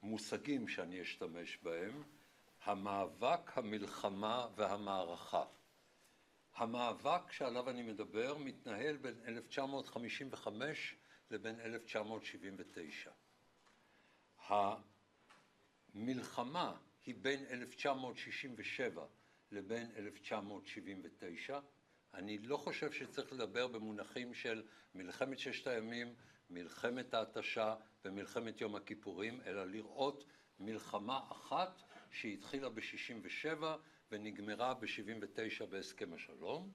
מושגים שאני אשתמש בהם, המאבק, המלחמה והמערכה. המאבק שעליו אני מדבר מתנהל בין 1955 לבין 1979. המלחמה היא בין 1967 לבין 1979. אני לא חושב שצריך לדבר במונחים של מלחמת ששת הימים, מלחמת ההתשה ומלחמת יום הכיפורים, אלא לראות מלחמה אחת שהתחילה ב-67 ונגמרה ב-79 בהסכם השלום,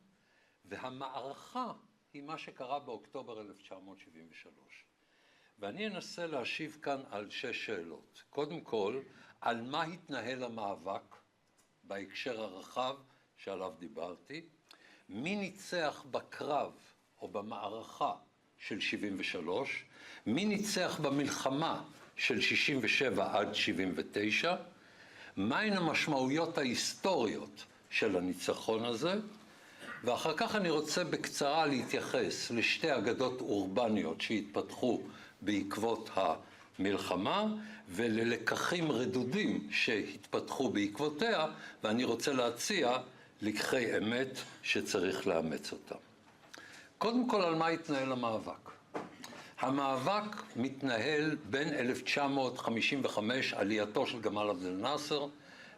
והמערכה היא מה שקרה באוקטובר 1973. ואני אנסה להשיב כאן על 6 שאלות. קודם כל, על מה התנהל המאבק בהקשר הרחב שעליו דיברתי, מי ניצח בקרב או במערכה של 73, מי ניצח במלחמה של 67 עד 79, מהן המשמעויות ההיסטוריות של הניצחון הזה, ואחר כך אני רוצה בקצרה להתייחס לשתי אגדות אורבניות שהתפתחו בעקבות המלחמה, וללקחים רדודים שהתפתחו בעקבותיה, ואני רוצה להציע לקחי אמת שצריך לאמץ אותם. קודם כל, על מה התנהל המאבק? המאבק מתנהל בין 1955, עלייתו של גמל עבד אל-נאצר,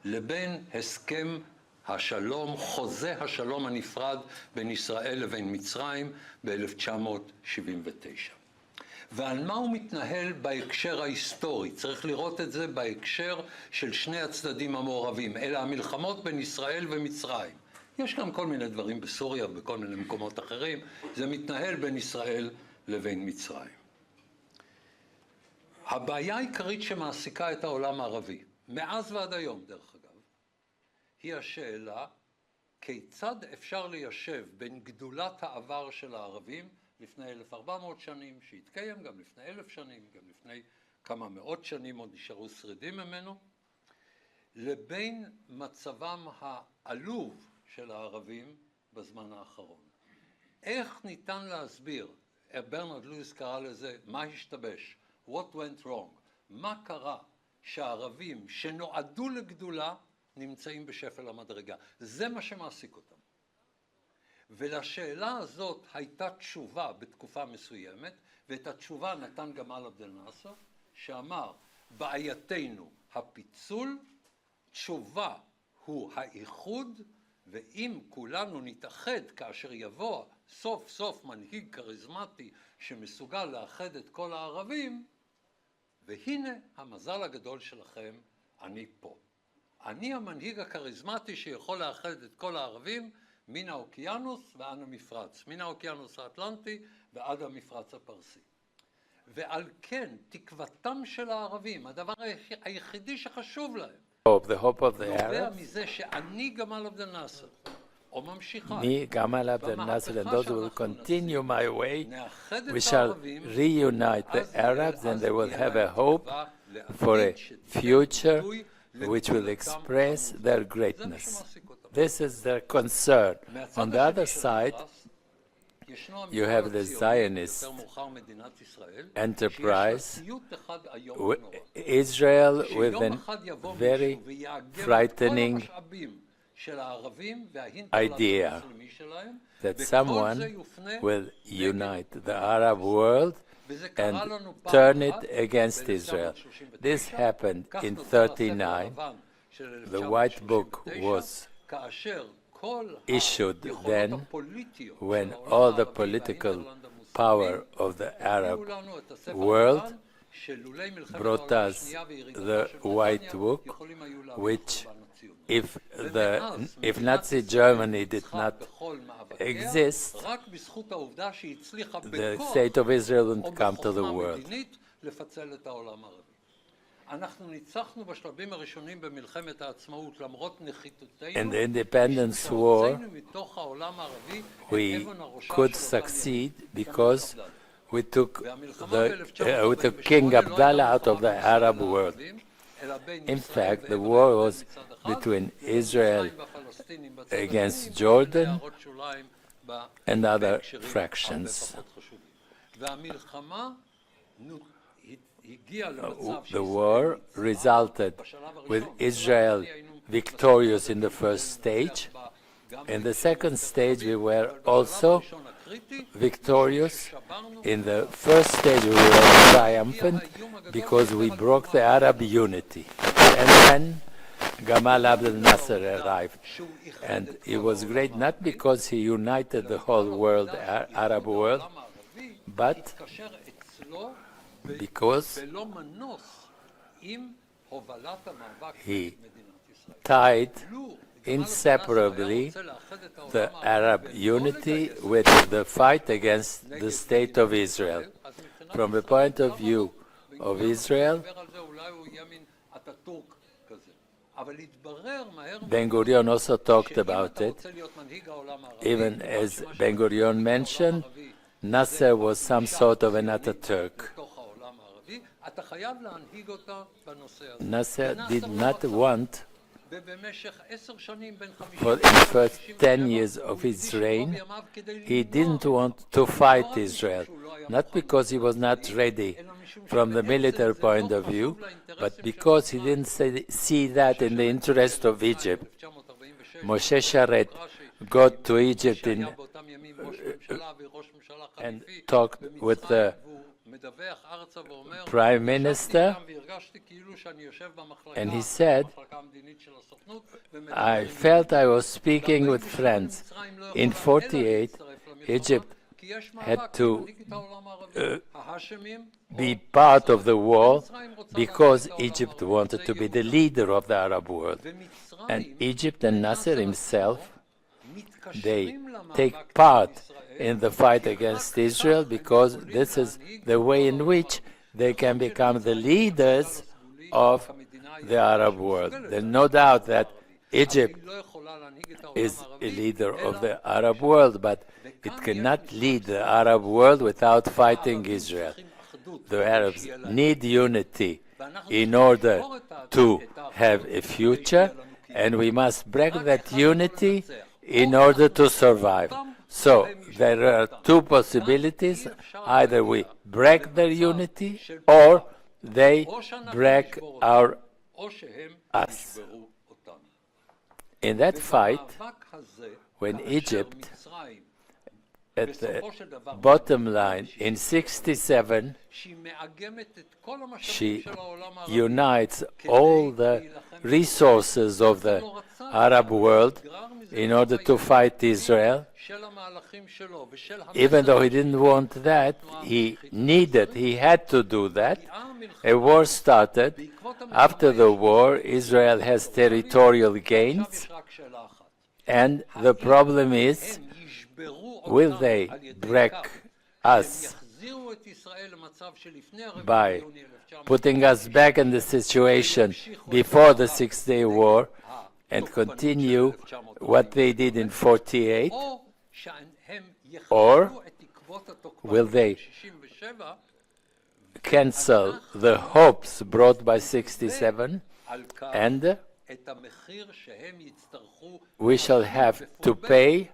לבין הסכם השלום, חוזה השלום הנפרד בין ישראל לבין מצרים ב-1979. ועל מה הוא מתנהל בהקשר ההיסטורי? צריך לראות את זה בהקשר של שני הצדדים המעורבים, אלה המלחמות בין ישראל ומצרים. יש גם כל מיני דברים בסוריה ובכל מיני מקומות אחרים, זה מתנהל בין ישראל לבין מצרים. הבעיה העיקרית שמעסיקה את העולם הערבי, מאז ועד היום דרך אגב, היא השאלה כיצד אפשר ליישב בין גדולת העבר של הערבים לפני 1400 שנים, שהתקיים גם לפני 1000 שנים, גם לפני כמה מאות שנים עוד נשארו שרידים ממנו, לבין מצבם העלוב של הערבים בזמן האחרון. איך ניתן להסביר, ברנרד לואיס קרא לזה, מה השתבש? What went wrong? מה קרה שהערבים שנועדו לגדולה נמצאים בשפל המדרגה? זה מה שמעסיק אותם. ולשאלה הזאת הייתה תשובה בתקופה מסוימת, ואת התשובה נתן גמל עבד אל-נאצר, שאמר, בעייתנו הפיצול, תשובה הוא האיחוד, ואם כולנו נתאחד כאשר יבוא סוף סוף מנהיג כריזמטי שמסוגל לאחד את כל הערבים, והנה המזל הגדול שלכם, אני פה. אני המנהיג הכריזמטי שיכול לאחד את כל הערבים מן האוקיינוס ועד המפרץ, מן האוקיינוס האטלנטי ועד המפרץ הפרסי. ועל כן תקוותם של הערבים, הדבר היחידי שחשוב להם, נובע מזה שאני גמל עבד אל-נאצר, או ממשיכה, me, Gamal Abdel Nasser, and those who will continue my way, we shall reunite the Arabs and they will have a hope for a future which will express their greatness. This is their concern. On the other side, you have the Zionist enterprise, Israel with a very frightening idea that someone will unite the Arab world and turn it against Israel. This happened in 1939. The White Book was issued then when all the political power of the Arab world brought us the White Book, which if Nazi Germany did not exist, the state of Israel wouldn't come to the world. In the independence war, we could succeed because we took King Abdallah out of the Arab world. In fact, the war was between Israel against Jordan and other fractions. the war resulted with Israel victorious in the first stage. In the second stage, we were also victorious. In the first stage, we were triumphant because we broke the Arab unity. And then Gamal Abdel Nasser arrived. And it was great not because he united the whole world, Arab world, but because he tied inseparably the Arab unity with the fight against the state of Israel. From the point of view of Israel, Ben-Gurion also talked about it. Even as Ben-Gurion mentioned, Nasser was some sort of an Ataturk. Nasser did not want, for the first 10 years of his reign, he didn't want to fight Israel, not because he was not ready from the military point of view, but because he didn't see that in the interest of Egypt. Moshe Sharet got to Egypt and talked with the prime minister, and he said, I felt I was speaking with friends. In 1948, Egypt had to be part of the war because Egypt wanted to be the leader of the Arab world. And Egypt and Nasser himself, they take part in the fight against Israel because this is the way in which they can become the leaders of the Arab world. There's no doubt that Egypt is a leader of the Arab world, but it cannot lead the Arab world without fighting Israel. The Arabs need unity in order to have a future, and we must break that unity in order to survive. So there are two possibilities. Either we break their unity or they break us. In that fight, when Egypt, at the bottom line, in 1967, she unites all the resources of the Arab world in order to fight Israel. Even though he didn't want that, he had to do that. A war started. After the war, Israel has territorial gains. And the problem is, will they break us by putting us back in the situation before the Six-Day War and continue what they did in 1948? Or will they cancel the hopes brought by 1967 and we shall have to pay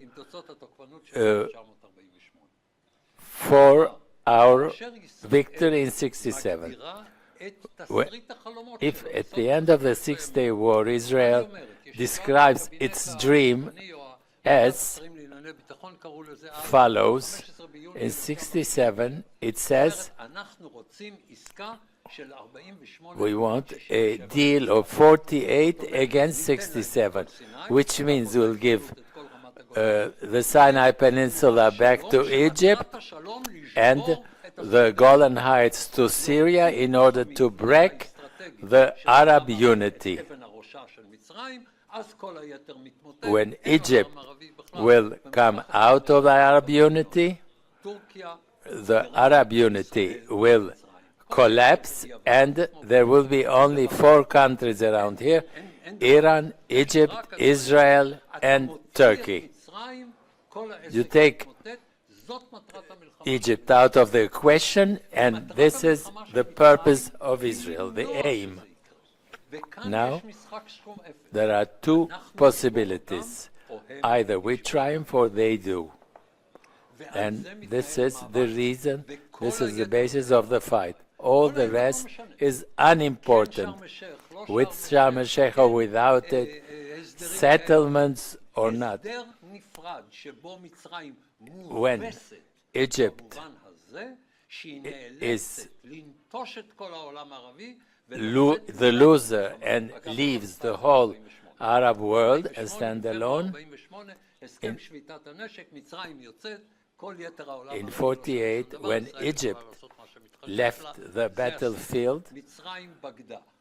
for our victory in 1967. If at the end of the Six-Day War Israel describes its dream as follows, in 1967 it says, we want a deal of 48 against 67, which means we'll give the Sinai Peninsula back to Egypt and the Golan Heights to Syria in order to break the Arab unity. When Egypt will come out of the Arab unity, the Arab unity will collapse and there will be only 4 countries around here: Iran, Egypt, Israel, and Turkey. You take Egypt out of the equation, and this is the purpose of Israel, the aim. Now, there are 2 possibilities. Either we triumph or they do. And this is the reason, this is the basis of the fight. all the rest is unimportant. With Sharm el-Sheikh or without it, settlements or not. When Egypt is the loser and leaves the whole Arab world and stand alone, in 48, when Egypt left the battlefield,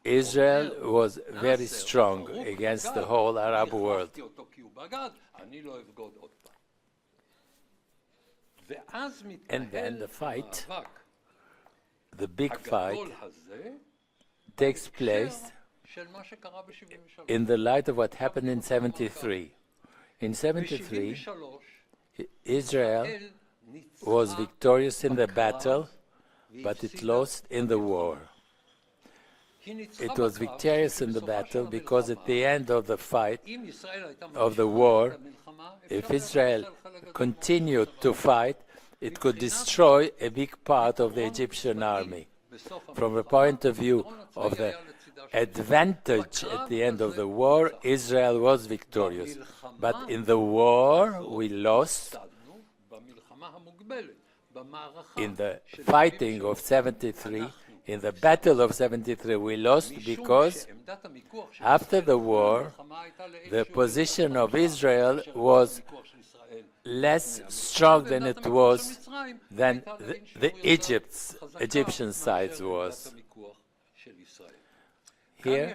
Israel was very strong against the whole Arab world. And then the fight, the big fight, takes place in the light of what happened in 73. In 73, Israel was victorious in the battle, but it lost in the war. It was victorious in the battle because at the end of the fight, of the war, if Israel continued to fight, it could destroy a big part of the Egyptian army. From the point of view of the advantage at the end of the war, Israel was victorious. But in the war, we lost. In the fighting of 73, in the battle of 73, we lost because after the war, the position of Israel was less strong than it was than the Egyptian side was. Here,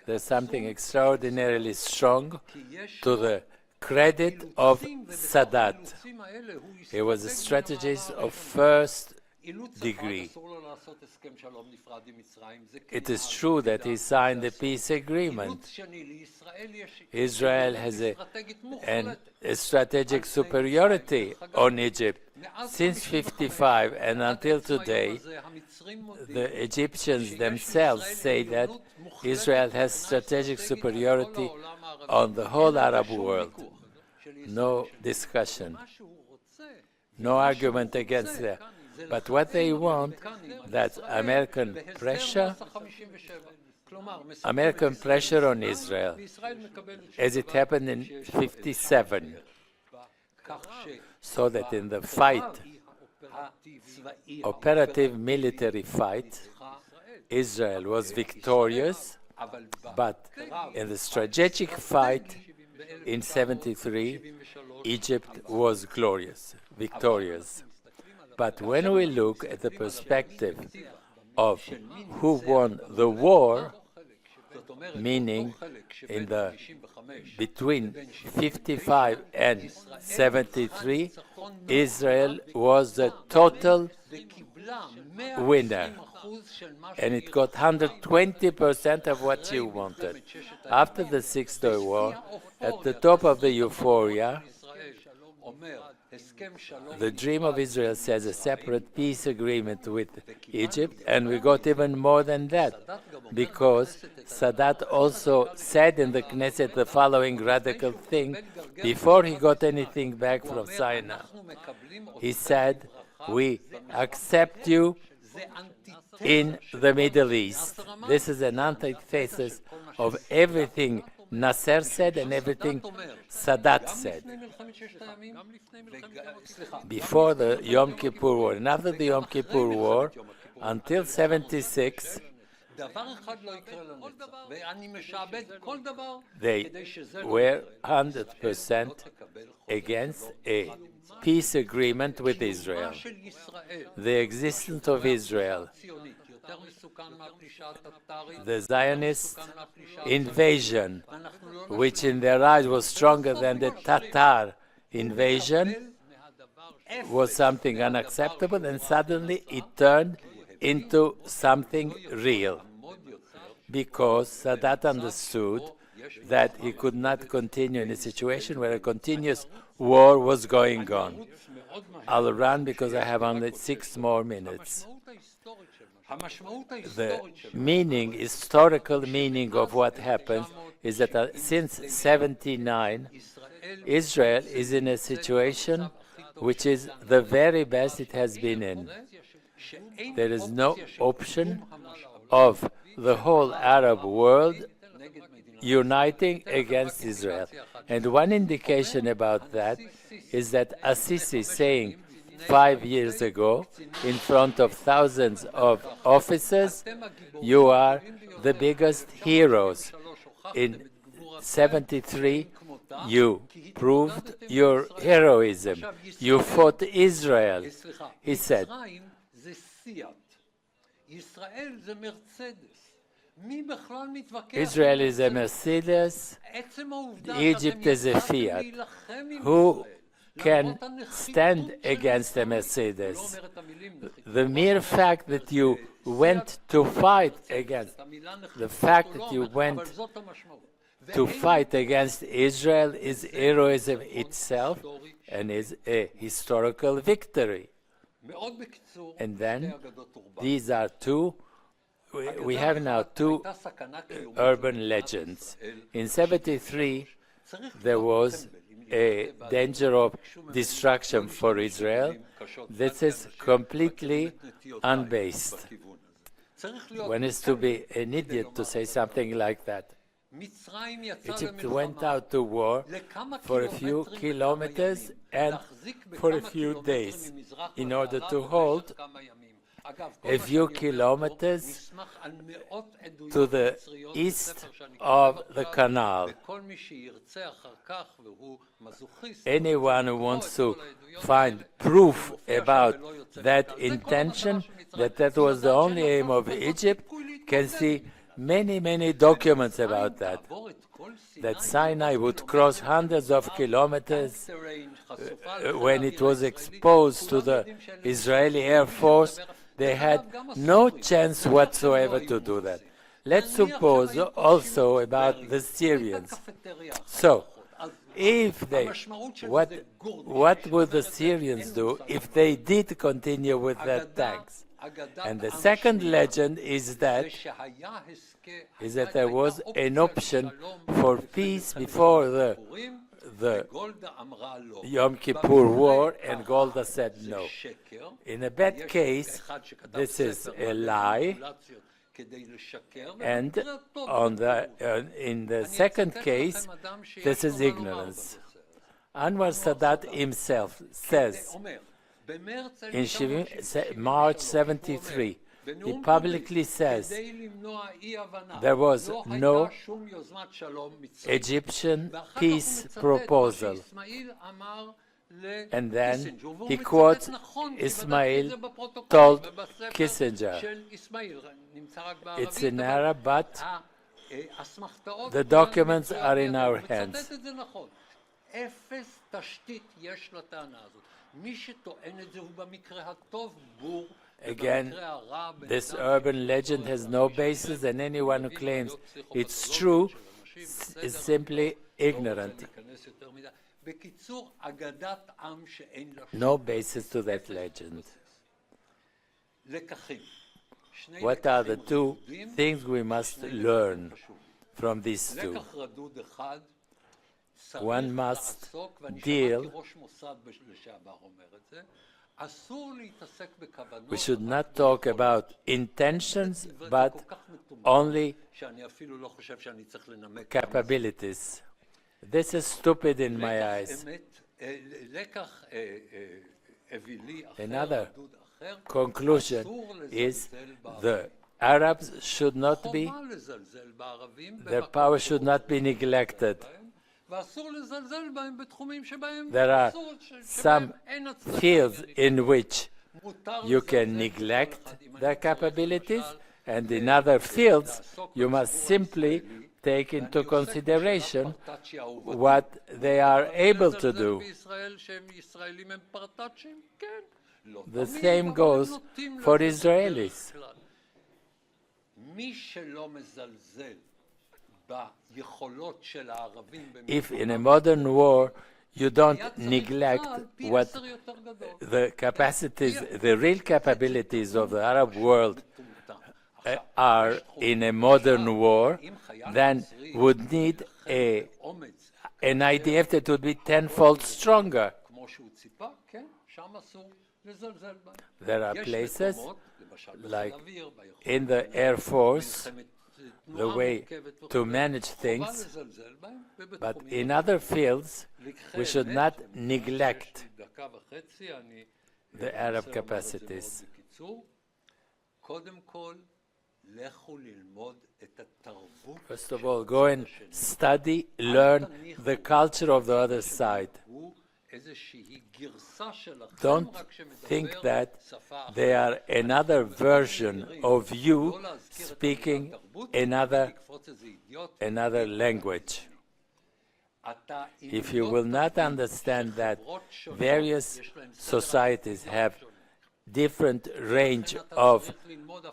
there's something extraordinarily strong to the credit of Sadat. He was a strategist of first degree. It is true that he signed the peace agreement. Israel has a strategic superiority on Egypt. Since 55 and until today, the Egyptians themselves say that Israel has strategic superiority on the whole Arab world. No discussion, no argument against that. But what they want, that American pressure on Israel, as it happened in 57, so that in the fight, operative military fight, Israel was victorious, but in the strategic fight in 73, Egypt was victorious. But when we look at the perspective of who won the war, meaning between 55 and 73, Israel was the total winner, and it got 120% of what you wanted. After the 6 Day War, at the top of the euphoria, the dream of Israel says a separate peace agreement with Egypt, and we got even more than that, because Sadat also said in the Knesset the following radical thing before he got anything back from Sinai. He said, "We accept you in the Middle East." This is an antithesis of everything Nasser said and everything Sadat said. Before the Yom Kippur War and after the Yom Kippur War, until 76, they were 100% against a peace agreement with Israel. The existence of Israel, the Zionist invasion, which in their eyes was stronger than the Tatar invasion, was something unacceptable, and suddenly it turned into something real, because Sadat understood that he could not continue in a situation where a continuous war was going on. I'll run because I have only 6 more minutes. The historical meaning of what happens is that since 79, Israel is in a situation which is the very best it has been in. There is no option of the whole Arab world uniting against Israel. And one indication about that is that Assisi saying 5 years ago in front of thousands of officers, you are the biggest heroes. In 73, you proved your heroism. You fought Israel. He said, Israel is a Mercedes, Egypt is a Fiat. Who can stand against a Mercedes? The mere fact that you went to fight against, the fact that you went to fight against Israel is heroism itself and is a historical victory. And then these are two, we have now two urban legends. In 73, there was a danger of destruction for Israel. This is completely unbased. One is to be an idiot to say something like that. Egypt went out to war for a few kilometers and for a few days in order to hold a few kilometers to the east of the canal. Anyone who wants to find proof about that intention, that was the only aim of Egypt, can see many, many documents about that. That Sinai would cross hundreds of kilometers when it was exposed to the Israeli Air Force. They had no chance whatsoever to do that. Let's suppose also about the Syrians. So, if they, what would the Syrians do if they did continue with their tanks? And the second legend is that there was an option for peace before the Yom Kippur War, and Golda said no. In a bad case, this is a lie, and in the second case, this is ignorance. Anwar Sadat himself says, in March 73, he publicly says there was no Egyptian peace proposal. And then he quotes Ismail told Kissinger. It's in Arab, but the documents are in our hands. Again, this urban legend has no basis, and anyone who claims it's true is simply ignorant. No basis to that legend. What are the two things we must learn from these two? One must deal. We should not talk about intentions, but only capabilities. This is stupid in my eyes. Another conclusion is the Arabs should not be, their power should not be neglected. There are some fields in which you can neglect their capabilities, and in other fields you must simply take into consideration what they are able to do. The same goes for Israelis. If in a modern war you don't neglect what the capacities, the real capabilities of the Arab world are in a modern war, then would need an IDF that would be tenfold stronger. There are places, like in the Air Force, the way to manage things, but in other fields, we should not neglect the Arab capacities. First of all, go and study, learn the culture of the other side. Don't think that they are another version of you speaking another language. If you will not understand that various societies have different range of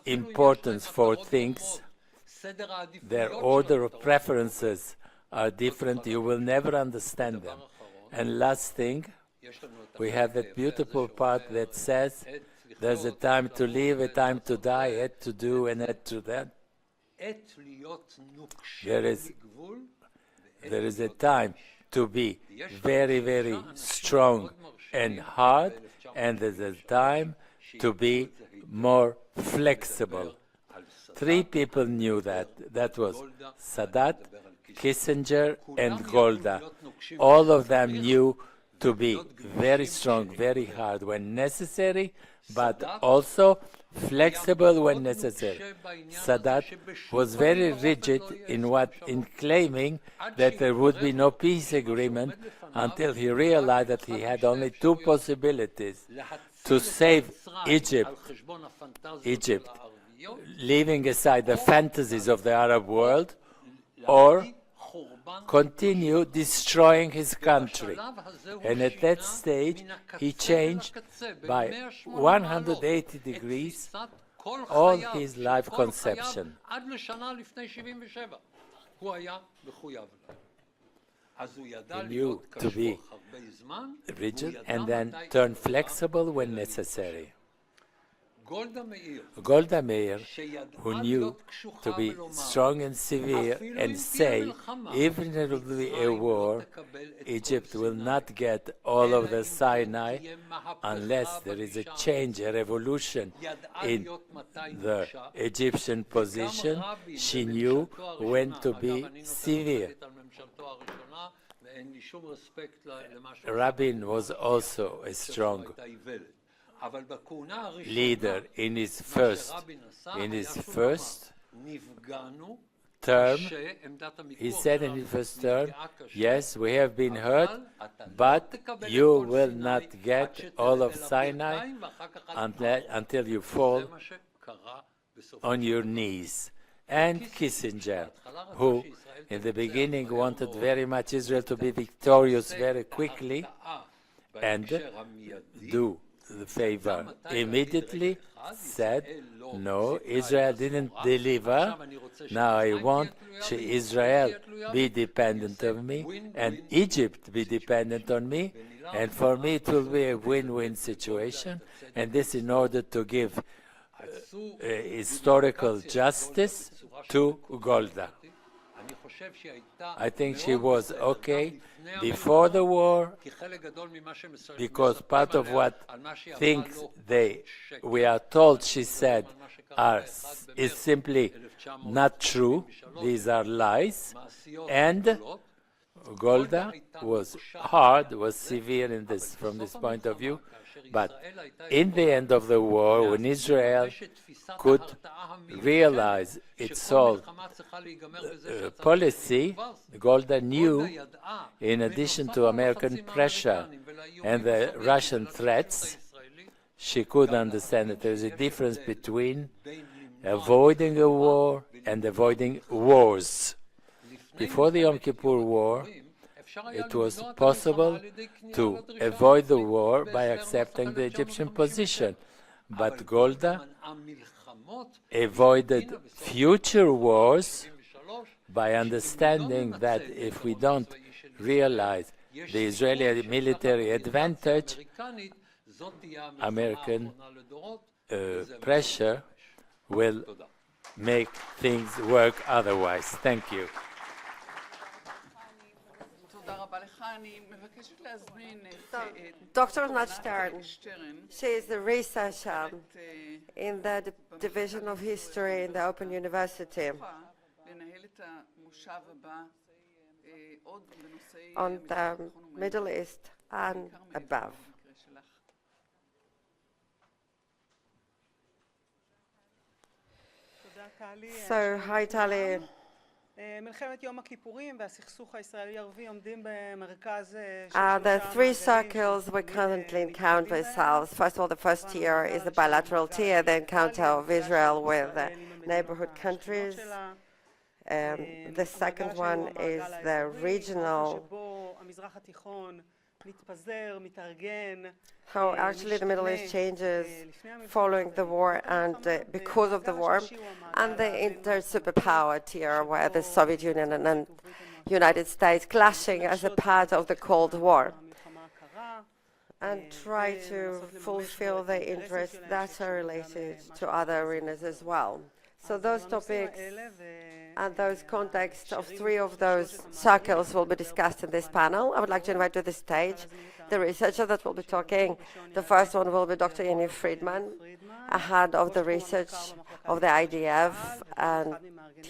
importance for things, their order of preferences are different, you will never understand them. And last thing, we have that beautiful part that says there's a time to live, a time to die, a to do and a to that. There is a time to be very, very strong and hard, and there's a time to be more flexible. 3 people knew that. That was Sadat, Kissinger, and Golda. All of them knew to be very strong, very hard when necessary, but also flexible when necessary. Sadat was very rigid in claiming that there would be no peace agreement until he realized that he had only 2 possibilities: to save Egypt, leaving aside the fantasies of the Arab world, or continue destroying his country. And at that stage, he changed by 180 degrees all his life conception. He knew to be rigid and then turn flexible when necessary. Golda Meir, who knew to be strong and severe and say, even if it will be a war, Egypt will not get all of the Sinai unless there is a change, a revolution in the Egyptian position. She knew when to be severe. Rabin was also a strong leader in his first term. He said in his first term, yes, we have been hurt, but you will not get all of Sinai until you fall on your knees. And Kissinger, who in the beginning wanted very much Israel to be victorious very quickly and do the favor immediately, said, no, Israel didn't deliver. Now I want Israel be dependent on me and Egypt be dependent on me, and for me it will be a win-win situation, and this in order to give historical justice to Golda. I think she was okay before the war, because part of what things we are told she said is simply not true. These are lies. And Golda was hard, was severe from this point of view. But in the end of the war, when Israel could realize its whole policy, Golda knew, in addition to American pressure and the Russian threats, she could understand that there is a difference between avoiding a war and avoiding wars. Before the Yom Kippur War, it was possible to avoid the war by accepting the Egyptian position. But Golda avoided future wars by understanding that if we don't realize the Israeli military advantage, American pressure will make things work otherwise. Thank you. תודה רבה לך. So, Dr. Anat, she is a researcher in the Division of History in the Open University on the Middle East and above. So, hi Tali. The three circles we currently encounter ourselves. First of all, the first tier is the bilateral tier, the encounter of Israel with neighborhood countries. The second one is the regional, how actually the Middle East changes following the war and because of the war, and the inter-superpower tier where the Soviet Union and United States clashing as a part of the Cold War and try to fulfill the interests that are related to other arenas as well. So those topics and those contexts of three of those circles will be discussed in this panel. I would like to invite to the stage the researcher that will be talking. The first one will be Dr. Yaniv Friedman, head of the research of the IDF and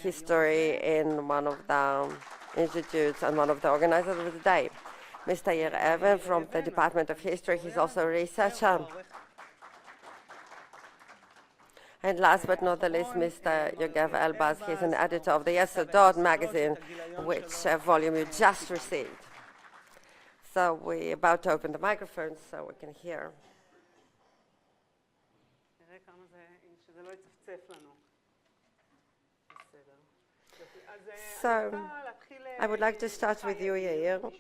history in one of the institutes and one of the organizers of the day. Mr. Yair from the Department of History, he's also a researcher. And last but not the least, Mr. Yogev Elbaz, he's an editor of the Yesodot magazine, which volume you just received. So we're about to open the microphones so we can hear. So I would like to start with you, Yair,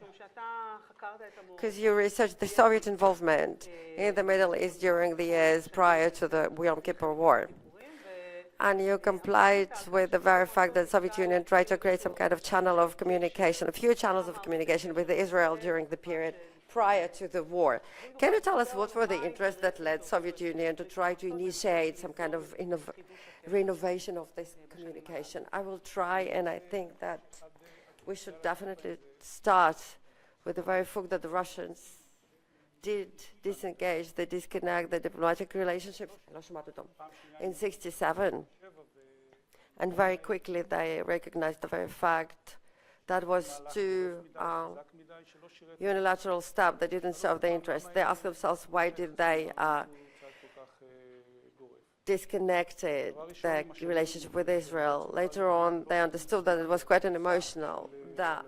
because you researched the Soviet involvement in the Middle East during the years prior to the Yom Kippur War. And you complied with the very fact that the Soviet Union tried to create some kind of channel of communication, a few channels of communication with Israel during the period prior to the war. Can you tell us what were the interests that led the Soviet Union to try to initiate some kind of renovation of this communication? I will try, and I think that we should definitely start with the very fact that the Russians did disengage, they disconnect the diplomatic relationships in '67. And very quickly they recognized the very fact that was too unilateral step that didn't serve their interests. They asked themselves, why did they disconnected the relationship with Israel? Later on, they understood that it was quite an emotional. The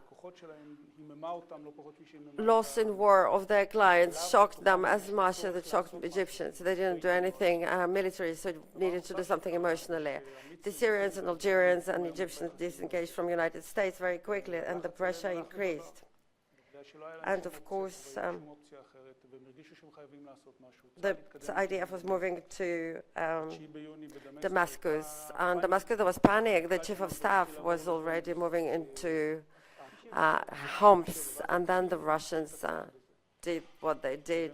loss in war of their clients shocked them as much as it shocked Egyptians. They didn't do anything military, so needed to do something emotionally. The Syrians and Algerians and Egyptians disengaged from the United States very quickly, and the pressure increased. And of course, the IDF was moving to Damascus. And Damascus, there was panic. The chief of staff was already moving into Homs, and then the Russians did what they did,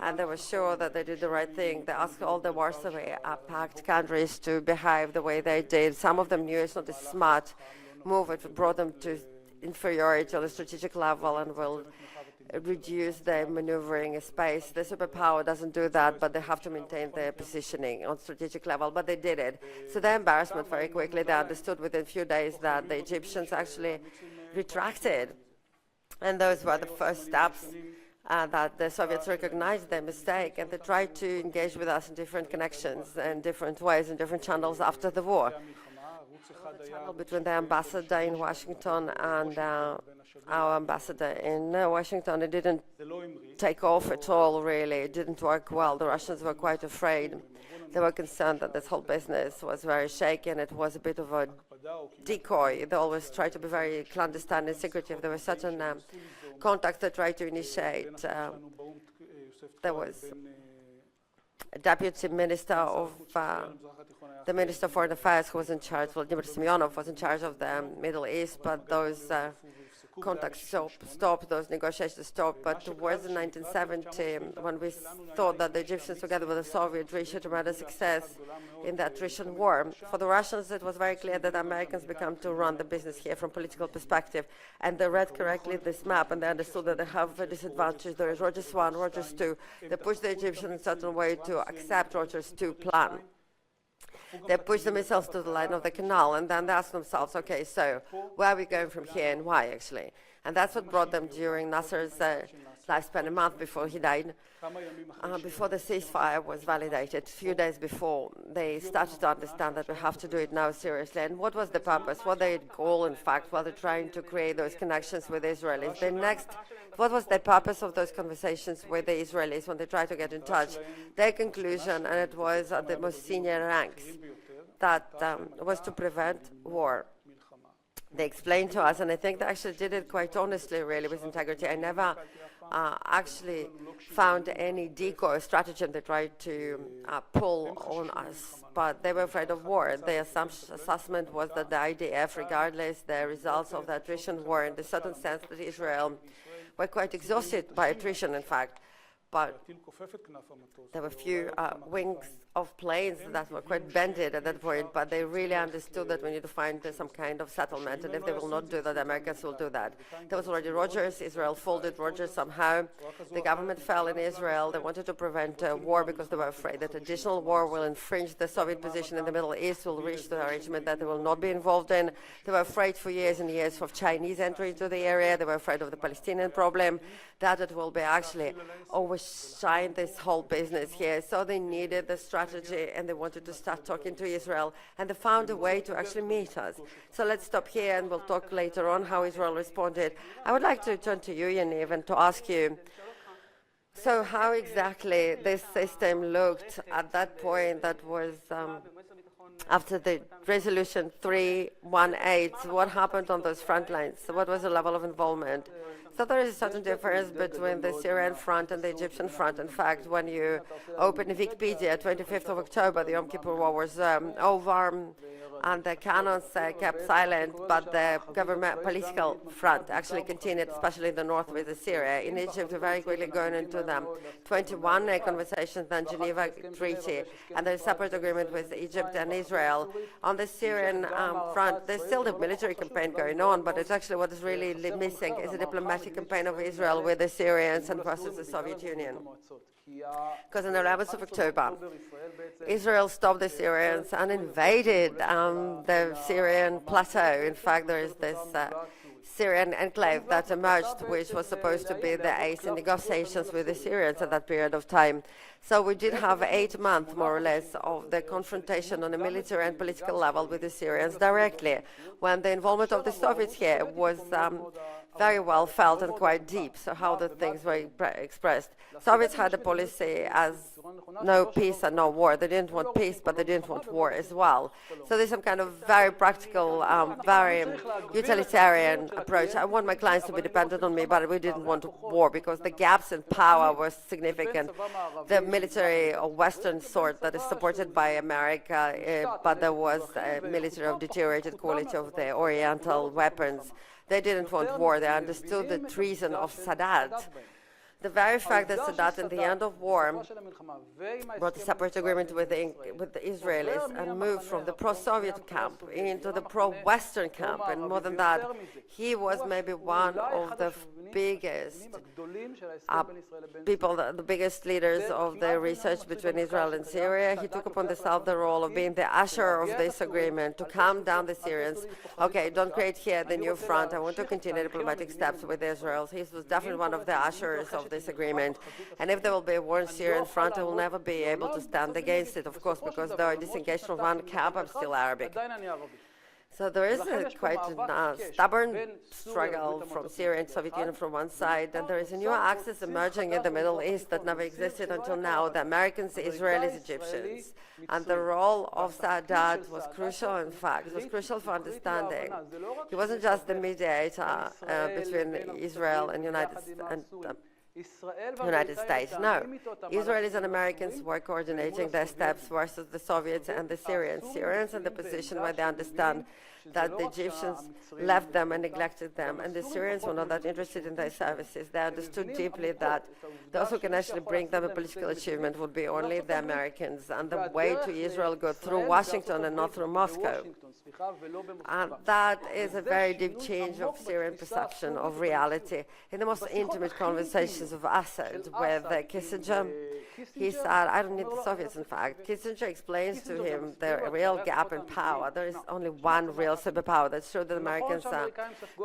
and they were sure that they did the right thing. They asked all the Warsaw Pact countries to behave the way they did. Some of them knew it's not a smart move. It brought them to inferiority on a strategic level and will reduce their maneuvering space. The superpower doesn't do that, but they have to maintain their positioning on strategic level, but they did it. So the embarrassment very quickly, they understood within a few days that the Egyptians actually retracted. And those were the first steps that the Soviets recognized their mistake, and they tried to engage with us in different connections and different ways and different channels after the war. The channel between the ambassador in Washington and our ambassador in Washington, it didn't take off at all, really. It didn't work well. The Russians were quite afraid. They were concerned that this whole business was very shaky and it was a bit of a decoy. They always tried to be very clandestine and secretive. There were certain contacts they tried to initiate. There was a deputy minister of the Minister of Foreign Affairs who was in charge, Vladimir Semyonov was in charge of the Middle East, but those contact stopped, those negotiations stopped, but towards the 1970, when we thought that the Egyptians, together with the Soviets, reached a tremendous success in the attrition war, for the Russians it was very clear that the Americans began to run the business here from political perspective, and they read correctly this map, and they understood that they have a disadvantage. There is Rogers 1, Rogers 2. They pushed the Egyptians in a certain way to accept Rogers 2 plan. They pushed the missiles to the line of the canal, and then they asked themselves, okay, so where are we going from here and why, actually? And that's what brought them during Nasser's lifespan, a month before he died, before the ceasefire was validated. A few days before, they started to understand that we have to do it now seriously. And what was the purpose? What their goal, in fact, while they're trying to create those connections with the Israelis? What was the purpose of those conversations with the Israelis when they tried to get in touch? Their conclusion, and it was at the most senior ranks, that was to prevent war. They explained to us, and I think they actually did it quite honestly, really, with integrity. I never actually found any decoy strategy they tried to pull on us, but they were afraid of war. Their assessment was that the IDF, regardless the results of the attrition war, in the certain sense that Israel were quite exhausted by attrition, in fact, but there were few wings of planes that were quite bended at that point, but they really understood that we need to find some kind of settlement, and if they will not do that, the Americans will do that. There was already Rogers. Israel folded Rogers somehow. The government fell in Israel. They wanted to prevent war because they were afraid that additional war will infringe the Soviet position in the Middle East, will reach the arrangement that they will not be involved in. They were afraid for years and years of Chinese entry into the area. They were afraid of the Palestinian problem, that it will be actually overshine this whole business here. So they needed the strategy, and they wanted to start talking to Israel, and they found a way to actually meet us. So let's stop here, and we'll talk later on how Israel responded. I would like to turn to you, Yaniv, and to ask you, so how exactly this system looked at that point that was after the resolution 318, what happened on those front lines? So what was the level of involvement? So there is a certain difference between the Syrian front and the Egyptian front. In fact, when you open Wikipedia, 25th of October, the Yom Kippur War was over, and the cannons kept silent, but the government political front actually continued, especially in the north with Syria. In Egypt, we're very quickly going into them. 21 conversations, then Geneva Treaty, and there's a separate agreement with Egypt and Israel. On the Syrian front, there's still the military campaign going on, but it's actually what is really missing is a diplomatic campaign of Israel with the Syrians and versus the Soviet Union. Because on the 11th of October, Israel stopped the Syrians and invaded the Syrian plateau. In fact, there is this Syrian enclave that emerged, which was supposed to be the ace in negotiations with the Syrians at that period of time. So we did have 8 months, more or less, of the confrontation on a military and political level with the Syrians directly, when the involvement of the Soviets here was very well felt and quite deep, so how the things were expressed. Soviets had a policy as no peace and no war. They didn't want peace, but they didn't want war as well. So there's some kind of very practical, very utilitarian approach. I want my clients to be dependent on me, but we didn't want war because the gaps in power were significant. The military of Western sort that is supported by America, but there was a military of deteriorated quality of the Oriental weapons. They didn't want war. They understood the treason of Sadat. The very fact that Sadat, in the end of war, brought a separate agreement with the Israelis and moved from the pro-Soviet camp into the pro-Western camp, and more than that, he was maybe one of the biggest people, the biggest leaders of the research between Israel and Syria. He took upon himself the role of being the usher of this agreement to calm down the Syrians. Okay, don't create here the new front. I want to continue diplomatic steps with Israel. He was definitely one of the ushers of this agreement. And if there will be a war in Syrian front, I will never be able to stand against it, of course, because though I disengaged from one camp, I'm still Arabic. So there is quite a stubborn struggle from Syria and Soviet Union from one side, and there is a new axis emerging in the Middle East that never existed until now, the Americans, the Israelis, Egyptians. And the role of Sadat was crucial, in fact. It was crucial for understanding. He wasn't just the mediator between Israel and United States. No, Israelis and Americans were coordinating their steps versus the Soviets and the Syrians. Syrians in the position where they understand that the Egyptians left them and neglected them, and the Syrians were not that interested in their services. They understood deeply that those who can actually bring them a political achievement would be only the Americans, and the way to Israel go through Washington and not through Moscow. And that is a very deep change of Syrian perception of reality. In the most intimate conversations of Assad with Kissinger, he said, I don't need the Soviets, in fact. Kissinger explains to him the real gap in power. There is only one real superpower. That's true that Americans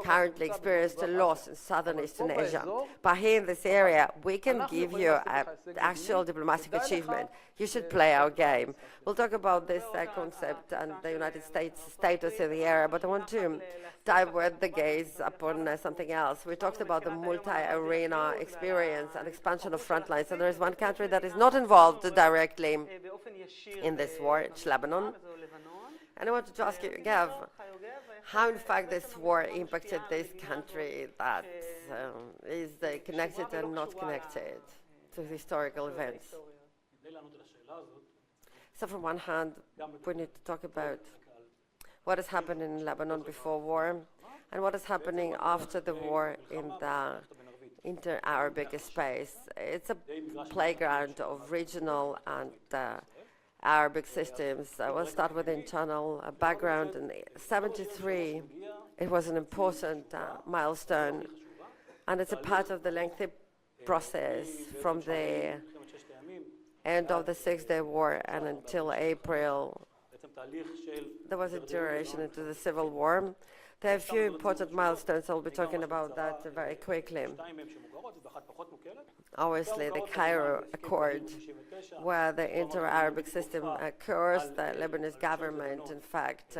currently experience a loss in southern Eastern Asia. But here in this area, we can give you an actual diplomatic achievement. You should play our game. We'll talk about this concept and the United States status in the area, but I want to divert the gaze upon something else. We talked about the multi-arena experience and expansion of front lines, and there is one country that is not involved directly in this war, it's Lebanon. And I wanted to ask you, Yogev, how in fact this war impacted this country that is connected and not connected to historical events. So from one hand, we need to talk about what has happened in Lebanon before war and what is happening after the war in the inter-Arabic space. It's a playground of regional and Arabic systems. I will start with internal background. In 1973, it was an important milestone, and it's a part of the lengthy process from the end of the Six-Day War and until April. There was a duration into the civil war. There are a few important milestones. I'll be talking about that very quickly. Obviously, the Cairo Accord, where the inter-Arabic system coerced the Lebanese government, in fact,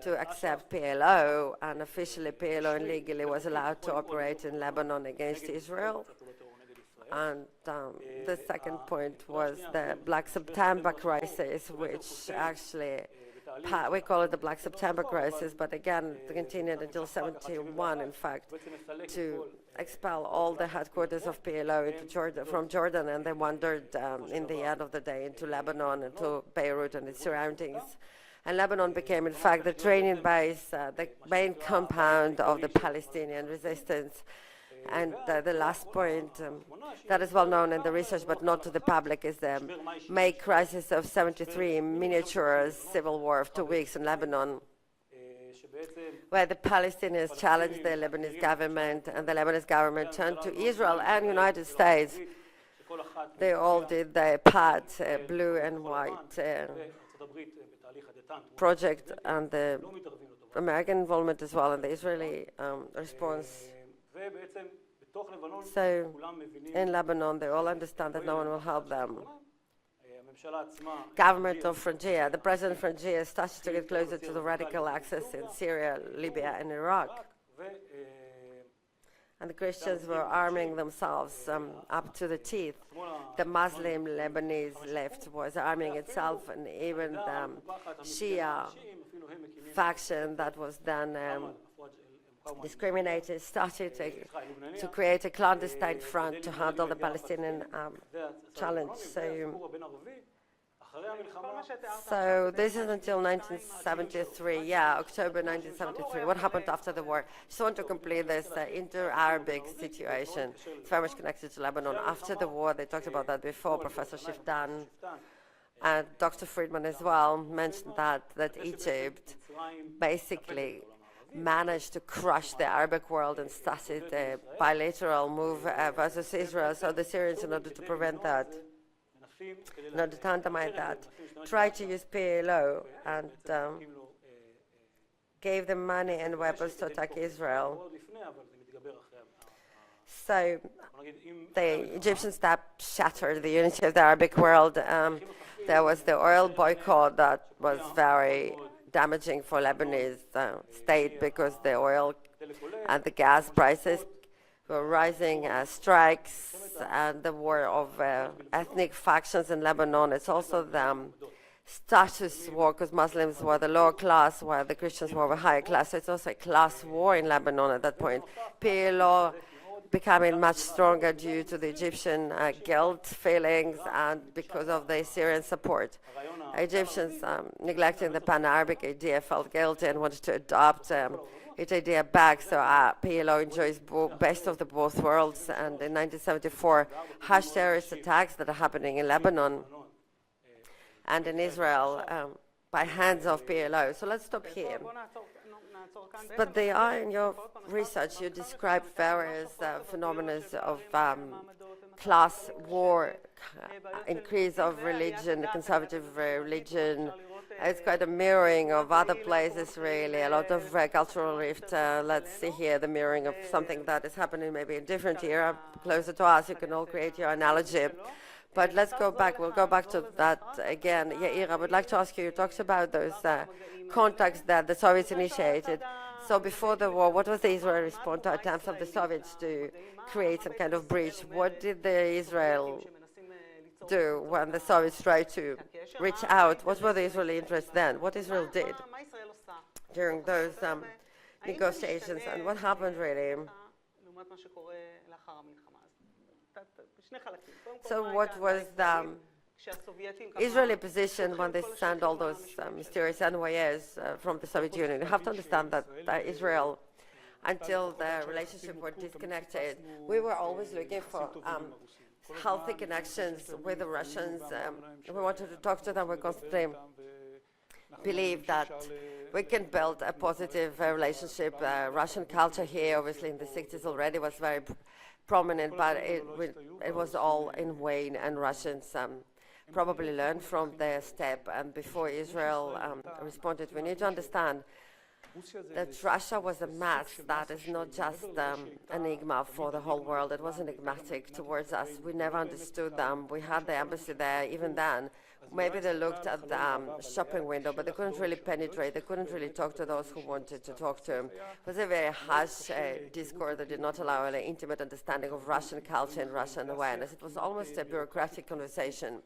to accept PLO, and officially PLO and legally was allowed to operate in Lebanon against Israel. And the second point was the Black September crisis, which actually, we call it the Black September crisis, but again, it continued until 1971, in fact, to expel all the headquarters of PLO from Jordan, and they wandered, in the end of the day, into Lebanon and to Beirut and its surroundings. And Lebanon became, in fact, the training base, the main compound of the Palestinian resistance. And the last point that is well known in the research but not to the public is the May crisis of 1973, miniature civil war of 2 weeks in Lebanon, where the Palestinians challenged the Lebanese government, and the Lebanese government turned to Israel and United States. They all did their part, blue and white project, and the American involvement as well, and the Israeli response. So in Lebanon, they all understand that no one will help them. Government of Frangia, the president of Frangia started to get closer to the radical axis in Syria, Libya, and Iraq. And the Christians were arming themselves up to the teeth. The Muslim Lebanese left was arming itself, and even the Shia faction that was then discriminated started to create a clandestine front to handle the Palestinian challenge. So this is until 1973, October 1973. What happened after the war? Just want to complete this inter-Arabic situation. It's very much connected to Lebanon. After the war, they talked about that before, Professor Schueftan and Dr. Friedman as well mentioned that Egypt basically managed to crush the Arabic world and started a bilateral move versus Israel. So the Syrians, in order to prevent that, in order to undermine that, tried to use PLO and gave them money and weapons to attack Israel. So the Egyptian step shattered the unity of the Arabic world. There was the oil boycott that was very damaging for Lebanese state because the oil and the gas prices were rising, strikes, and the war of ethnic factions in Lebanon. It's also the status war, because Muslims were the lower class while the Christians were the higher class. So it's also a class war in Lebanon at that point. PLO becoming much stronger due to the Egyptian guilt feelings and because of the Syrian support. Egyptians neglecting the pan-Arabic idea felt guilty and wanted to adopt its idea back, so PLO enjoys best of the both worlds. And in 1974, harsh terrorist attacks that are happening in Lebanon and in Israel by hands of PLO. So let's stop here. But they are, in your research, you describe various phenomena of class war, increase of religion, conservative religion. It's quite a mirroring of other places, really, a lot of cultural rift. Let's see here the mirroring of something that is happening maybe in a different era, closer to us. You can all create your analogy. But let's go back. We'll go back to that again. Yair, I would like to ask you, you talked about those contacts that the Soviets initiated. So before the war, what was the Israeli response to attempts of the Soviets to create some kind of breach? What did the Israel do when the Soviets tried to reach out? What were the Israeli interests then? What Israel did during those negotiations, and what happened really? So what was the Israeli position when they sent all those mysterious envoys from the Soviet Union? You have to understand that Israel, until the relationship were disconnected, we were always looking for healthy connections with the Russians. We wanted to talk to them. We constantly believe that we can build a positive relationship. Russian culture here, obviously in the 60s already, was very prominent, but it was all in vain, and Russians probably learned from their step. And before Israel responded, we need to understand that Russia was a mass that is not just enigma for the whole world. It was enigmatic towards us. We never understood them. We had the embassy there even then. Maybe they looked at the shopping window, but they couldn't really penetrate. They couldn't really talk to those who wanted to talk to them. It was a very harsh discourse that did not allow an intimate understanding of Russian culture and Russian awareness. It was almost a bureaucratic conversation.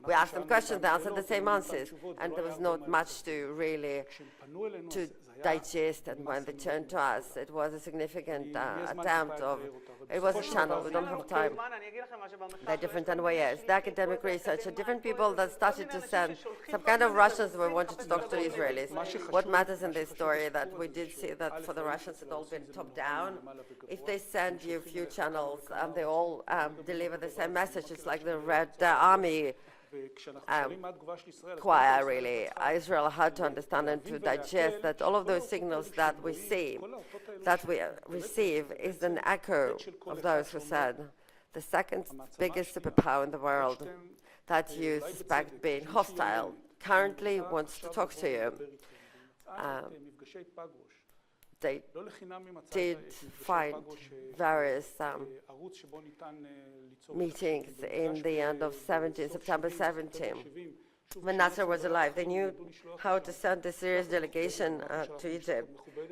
We asked them questions, they answered the same answers, and there was not much to really digest. And when they turned to us, it was a significant attempt of, it was a channel, we don't have time. There are different ways. The academic research, different people that started to send some kind of Russians who wanted to talk to Israelis. What matters in this story that we did see that for the Russians it all been top down. If they send you a few channels and they all deliver the same message, it's like the Red Army choir, really. Israel had to understand and to digest that all of those signals that we see, that we receive, is an echo of those who said the second biggest superpower in the world that you suspect being hostile currently wants to talk to you. They did find various meetings in the end of September 17. When Nasser was alive, they knew how to send a serious delegation to Egypt,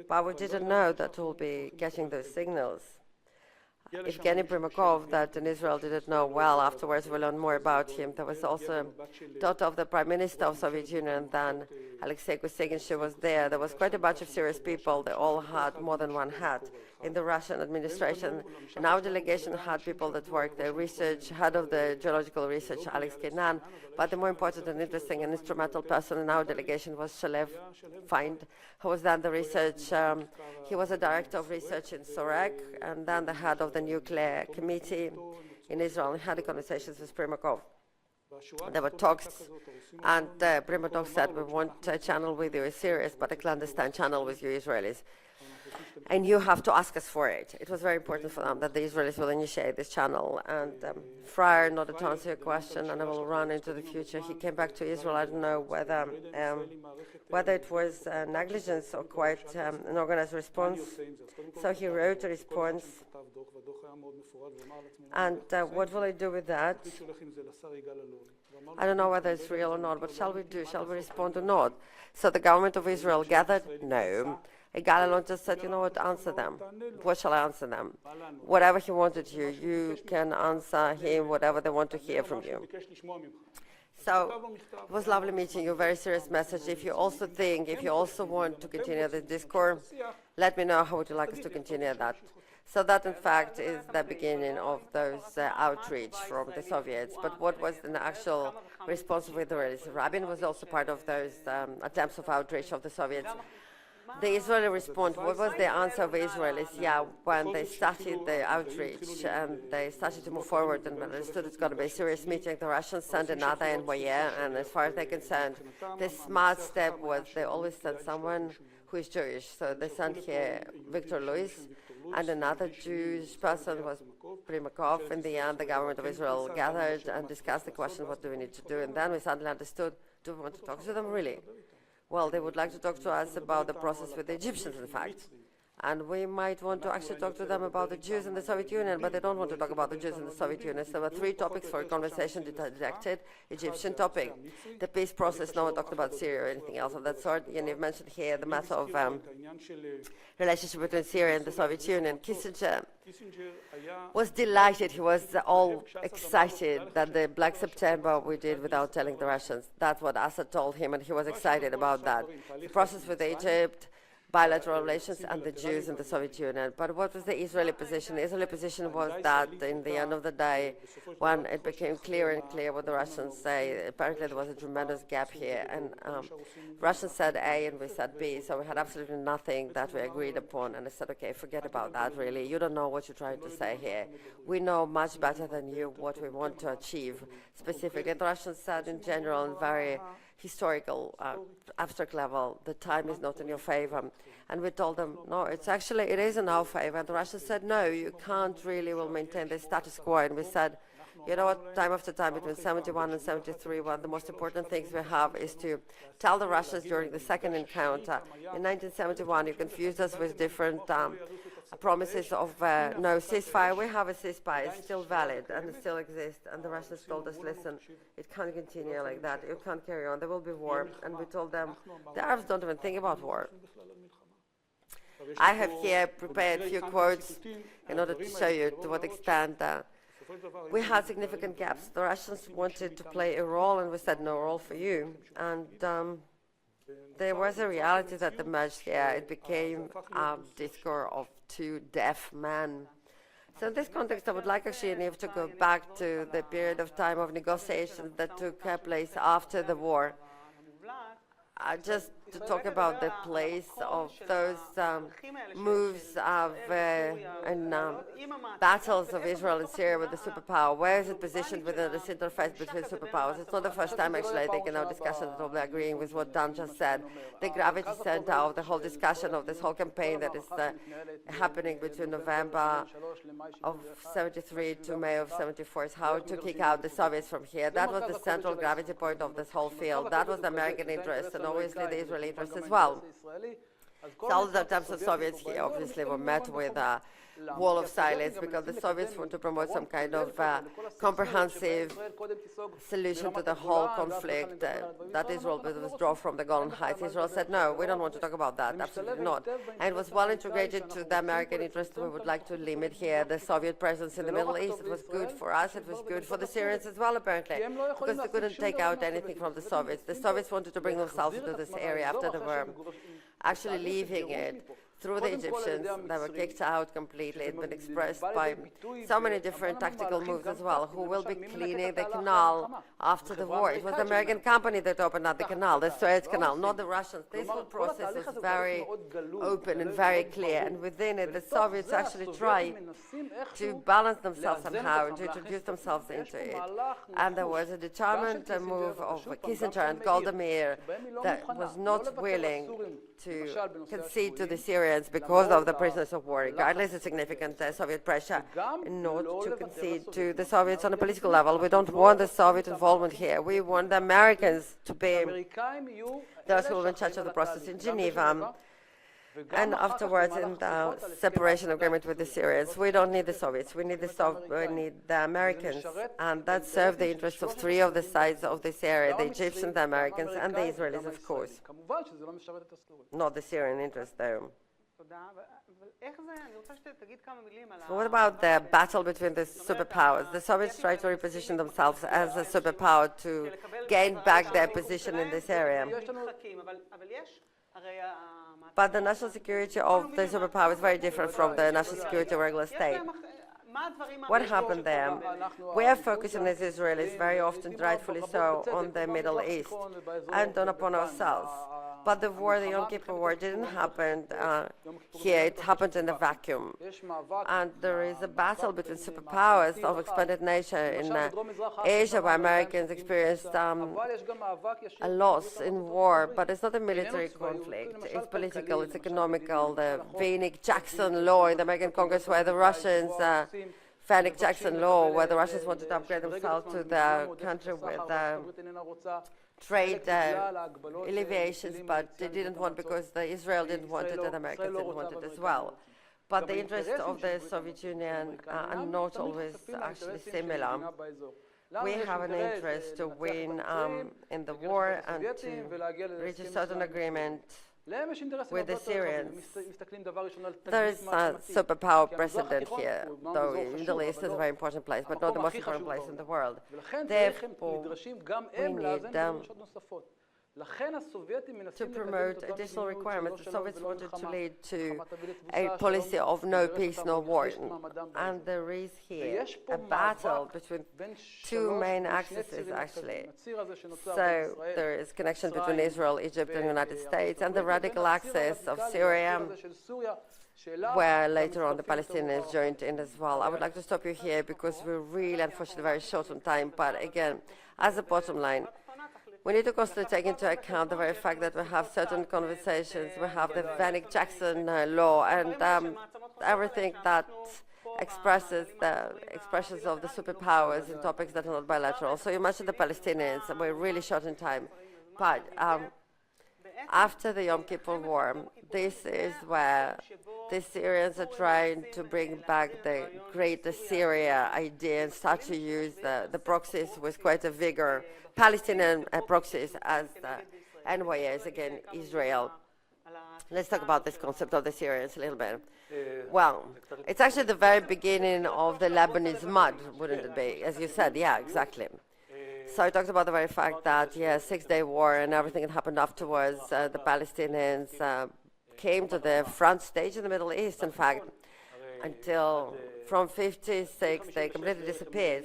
but we didn't know that we'll be getting those signals. Evgeny Primakov, that in Israel didn't know well, afterwards we learned more about him. There was also daughter of the Prime Minister of Soviet Union then, Alexei Kosygin, she was there. There was quite a bunch of serious people. They all had more than one hat in the Russian administration. And our delegation had people that worked the research, head of the geological research, Alex Kenan, but the more important and interesting and instrumental person in our delegation was Shalev Feind, who was then the research, he was a director of research in Sorek, and then the head of the nuclear committee in Israel. He had conversations with Primakov. There were talks, and Primakov said, we want a channel with you, a serious but a clandestine channel with you Israelis. And you have to ask us for it. It was very important for them that the Israelis will initiate this channel. And Friar, in order to answer your question, and I will run into the future, he came back to Israel. I don't know whether it was negligence or quite an organized response. So he wrote a response. And what will I do with that? I don't know whether it's real or not, but shall we do? Shall we respond or not? So the government of Israel gathered? No. Galilon just said, you know what, answer them. What shall I answer them? Whatever he wanted you, you can answer him whatever they want to hear from you. So it was lovely meeting you, very serious message. If you also want to continue the discourse, let me know how would you like us to continue that. So that, in fact, is the beginning of those outreach from the Soviets. But what was the actual response of the Israelis? Rabin was also part of those attempts of outreach of the Soviets. The Israeli response, what was the answer of the Israelis? Yeah, when they started the outreach and they started to move forward and understood it's going to be a serious meeting, the Russians sent another envoy, and as far as they're concerned, the smart step was they always sent someone who is Jewish. So they sent here Victor Louis, and another Jewish person was Primakov. In the end, the government of Israel gathered and discussed the question, what do we need to do? And then we suddenly understood, do we want to talk to them really? Well, they would like to talk to us about the process with the Egyptians, in fact. And we might want to actually talk to them about the Jews in the Soviet Union, but they don't want to talk about the Jews in the Soviet Union. So there were 3 topics for a conversation detected. Egyptian topic, the peace process, no one talked about Syria or anything else of that sort. Yaniv mentioned here the matter of relationship between Syria and the Soviet Union. Kissinger was delighted. He was all excited that the Black September we did without telling the Russians. That's what Assad told him, and he was excited about that. The process with Egypt, bilateral relations, and the Jews in the Soviet Union. But what was the Israeli position? The Israeli position was that in the end of the day, when it became clearer and clear what the Russians say, apparently there was a tremendous gap here. And Russians said A and we said B, so we had absolutely nothing that we agreed upon. And I said, okay, forget about that really. You don't know what you're trying to say here. We know much better than you what we want to achieve specifically. The Russians said in general and very historical, abstract level, the time is not in your favor. And we told them, no, it is in our favor. And the Russians said, no, you can't really will maintain the status quo. And we said, you know what, time after time, between 71 and 73, one of the most important things we have is to tell the Russians during the second encounter. In 1971, you confused us with different promises of no ceasefire. We have a ceasefire, it's still valid and it still exists. And the Russians told us, listen, it can't continue like that. It can't carry on. There will be war. And we told them, the Arabs don't even think about war. I have here prepared a few quotes in order to show you to what extent we had significant gaps. The Russians wanted to play a role, and we said, no role for you. And there was a reality that emerged here. It became a discourse of 2 deaf men. So in this context, I would like actually, Yaniv, to go back to the period of time of negotiations that took place after the war. Just to talk about the place of those moves of and battles of Israel and Syria with the superpower. Where is it positioned within this interface between superpowers? It's not the first time, actually, I think, in our discussion that we'll be agreeing with what Dan just said. The gravity center of the whole discussion of this whole campaign that is happening between November of 73 to May of 74 is how to kick out the Soviets from here. That was the central gravity point of this whole field. That was the American interest, and obviously the Israeli interest as well. So all the attempts of Soviets here obviously were met with a wall of silence because the Soviets want to promote some kind of comprehensive solution to the whole conflict that Israel would withdraw from the Golan Heights. Israel said, no, we don't want to talk about that, absolutely not. And it was well integrated to the American interest. We would like to limit here the Soviet presence in the Middle East. It was good for us, it was good for the Syrians as well, apparently, because they couldn't take out anything from the Soviets. The Soviets wanted to bring themselves into this area after they were actually leaving it through the Egyptians. They were kicked out completely. It's been expressed by so many different tactical moves as well. Who will be cleaning the canal after the war? It was the American company that opened up the canal, the Suez Canal, not the Russians. This whole process is very open and very clear. And within it, the Soviets actually try to balance themselves somehow, to introduce themselves into it. And there was a determined move of Kissinger and Golda Meir that was not willing to concede to the Syrians because of the prisoners of war, regardless of significant Soviet pressure, not to concede to the Soviets on a political level. We don't want the Soviet involvement here. We want the Americans to be those who will be in charge of the process in Geneva, and afterwards in the separation agreement with the Syrians. We don't need the Soviets. We need the Americans, and that serves the interests of 3 of the sides of this area, the Egyptians, the Americans, and the Israelis, of course. Not the Syrian interest, though. So what about the battle between the superpowers? The Soviets try to reposition themselves as a superpower to gain back their position in this area. But the national security of the superpower is very different from the national security of a regular state. What happened there? We are focusing as Israelis, very often, rightfully so, on the Middle East and on upon ourselves. But the war, the Yom Kippur War, didn't happen here. It happened in a vacuum. And there is a battle between superpowers of expanded nature in Asia, where Americans experienced a loss in war. But it's not a military conflict. It's political, it's economical. The Vanik-Jackson law in the American Congress, where the Russians Vanik-Jackson law, where the Russians wanted to upgrade themselves to the country with trade alleviations, but they didn't want because Israel didn't want it and the Americans didn't want it as well. But the interests of the Soviet Union are not always actually similar. We have an interest to win in the war and to reach a certain agreement with the Syrians. There is a superpower precedent here, though the Middle East is a very important place, but not the most important place in the world. Therefore, we need to promote additional requirements. The Soviets wanted to lead to a policy of no peace, no war. And there is here a battle between two main axes, actually. So there is connection between Israel, Egypt, and the United States, and the radical axis of Syria, where later on the Palestinians joined in as well. I would like to stop you here because we're really, unfortunately, very short on time. But again, as a bottom line, we need to constantly take into account the very fact that we have certain conversations. We have the Vanik-Jackson law and everything that expresses the expressions of the superpowers in topics that are not bilateral. So you mentioned the Palestinians, and we're really short in time. But after the Yom Kippur War, this is where the Syrians are trying to bring back the Great Assyria idea and start to use the proxies with quite a vigor, Palestinian proxies as the NYS, again, Israel. Let's talk about this concept of the Syrians a little bit. Well, it's actually the very beginning of the Lebanese mud, wouldn't it be? As you said, yeah, exactly. So I talked about the very fact that, yeah, Six-Day War and everything that happened afterwards, the Palestinians came to the front stage in the Middle East, in fact, until from 56 they completely disappeared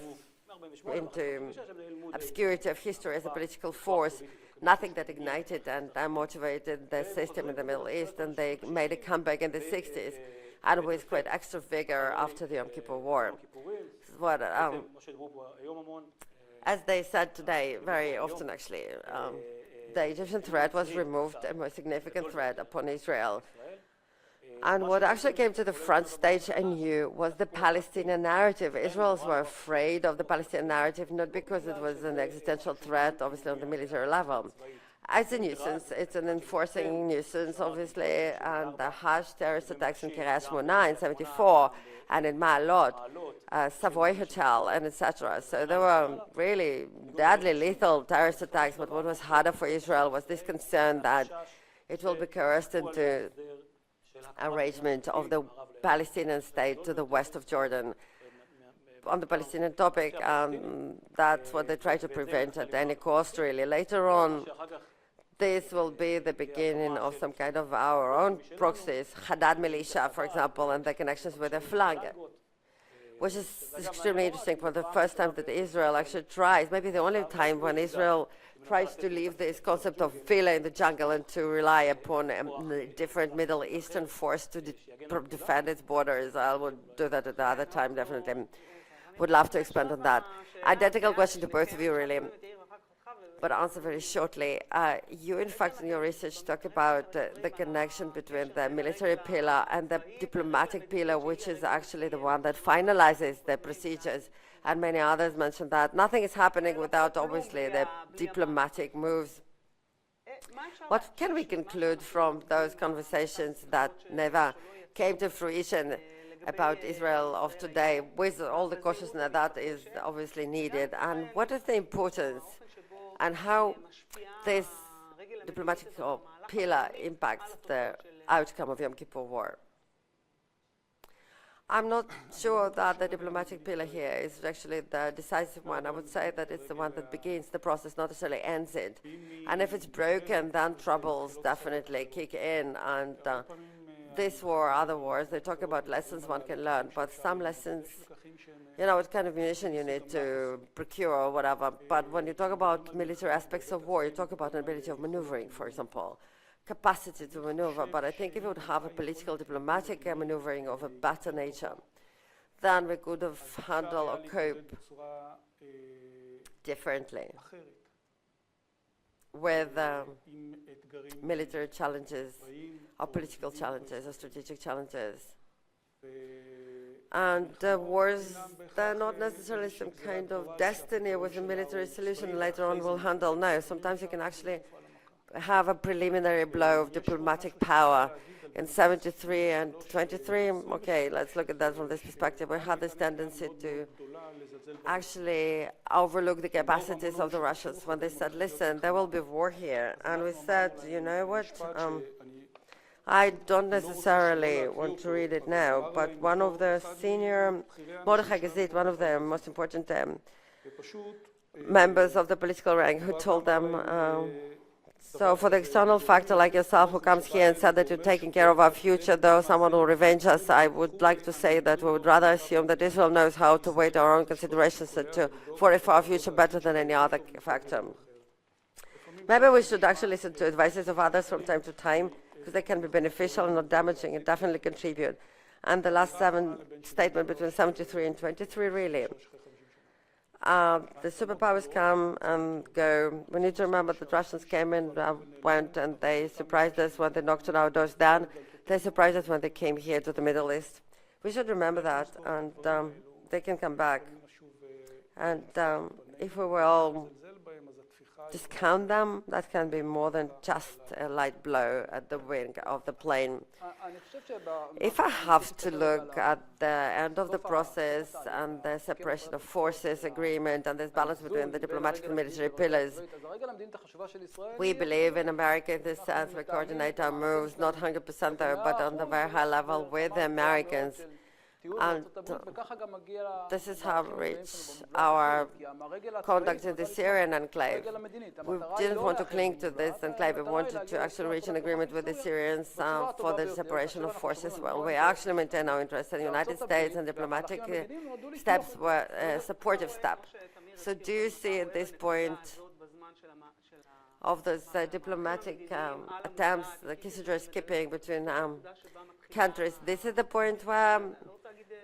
into obscurity of history as a political force, nothing that ignited and motivated the system in the Middle East, and they made a comeback in the 60s, and with quite extra vigor after the Yom Kippur War. What, as they said today, very often actually, the Egyptian threat was removed, a more significant threat upon Israel. And what actually came to the front stage anew was the Palestinian narrative. Israelis were afraid of the Palestinian narrative, not because it was an existential threat, obviously on the military level. It's a nuisance, it's an enforcing nuisance, obviously, and the harsh terrorist attacks in Kiryat Shmona in 74 and in Ma'alot, Savoy Hotel, and etc. So there were really deadly, lethal terrorist attacks, but what was harder for Israel was this concern that it will be coerced into arrangement of the Palestinian state to the west of Jordan. On the Palestinian topic, that's what they try to prevent at any cost, really. Later on, this will be the beginning of some kind of our own proxies, Haddad militia, for example, and the connections with the flag, which is extremely interesting. For the first time that Israel actually tries, maybe the only time when Israel tries to leave this concept of villa in the jungle and to rely upon a different Middle Eastern force to defend its borders. I will do that at another time, definitely. Would love to expand on that. Identical question to both of you, really, but answer very shortly. You, in fact, in your research, talk about the connection between the military pillar and the diplomatic pillar, which is actually the one that finalizes the procedures. And many others mentioned that nothing is happening without, obviously, the diplomatic moves. What can we conclude from those conversations that never came to fruition about Israel of today, with all the cautiousness that is obviously needed? And what is the importance and how this diplomatic pillar impacts the outcome of Yom Kippur War? I'm not sure that the diplomatic pillar here is actually the decisive one. I would say that it's the one that begins the process, not necessarily ends it. And if it's broken, then troubles definitely kick in. And this war, other wars, they talk about lessons one can learn, but some lessons, you know, what kind of munition you need to procure or whatever. But when you talk about military aspects of war, you talk about an ability of maneuvering, for example, capacity to maneuver. But I think if we would have a political, diplomatic maneuvering of a better nature, then we could have handled or cope differently with military challenges, or political challenges, or strategic challenges. And wars, they're not necessarily some kind of destiny with a military solution later on we'll handle. No, sometimes you can actually have a preliminary blow of diplomatic power. In 73 and 23, okay, let's look at that from this perspective. We had this tendency to actually overlook the capacities of the Russians when they said, listen, there will be war here. And we said, you know what, I don't necessarily want to read it now, but one of the senior, Moderator, one of the most important members of the political rank, who told them, so for the external factor like yourself who comes here and said that you're taking care of our future, though someone will revenge us, I would like to say that we would rather assume that Israel knows how to weigh our own considerations and to fortify our future better than any other factor. Maybe we should actually listen to advices of others from time to time, because they can be beneficial and not damaging and definitely contribute. And the last statement between 73 and 23, really. The superpowers come and go. We need to remember that Russians came and went, and they surprised us when they knocked on our doors down. They surprised us when they came here to the Middle East. We should remember that, and they can come back. And if we will discount them, that can be more than just a light blow at the wing of the plane. If I have to look at the end of the process and the separation of forces agreement and this balance between the diplomatic and military pillars, we believe in America in this sense. We coordinate our moves, not 100% though, but on the very high level with the Americans. And this is how we reach our conduct in the Syrian enclave. We didn't want to cling to this enclave. We wanted to actually reach an agreement with the Syrians for the separation of forces. Well, we actually maintain our interests in the United States, and diplomatic steps were a supportive step. So do you see at this point of those diplomatic attempts, the Kissinger skipping between countries, this is the point where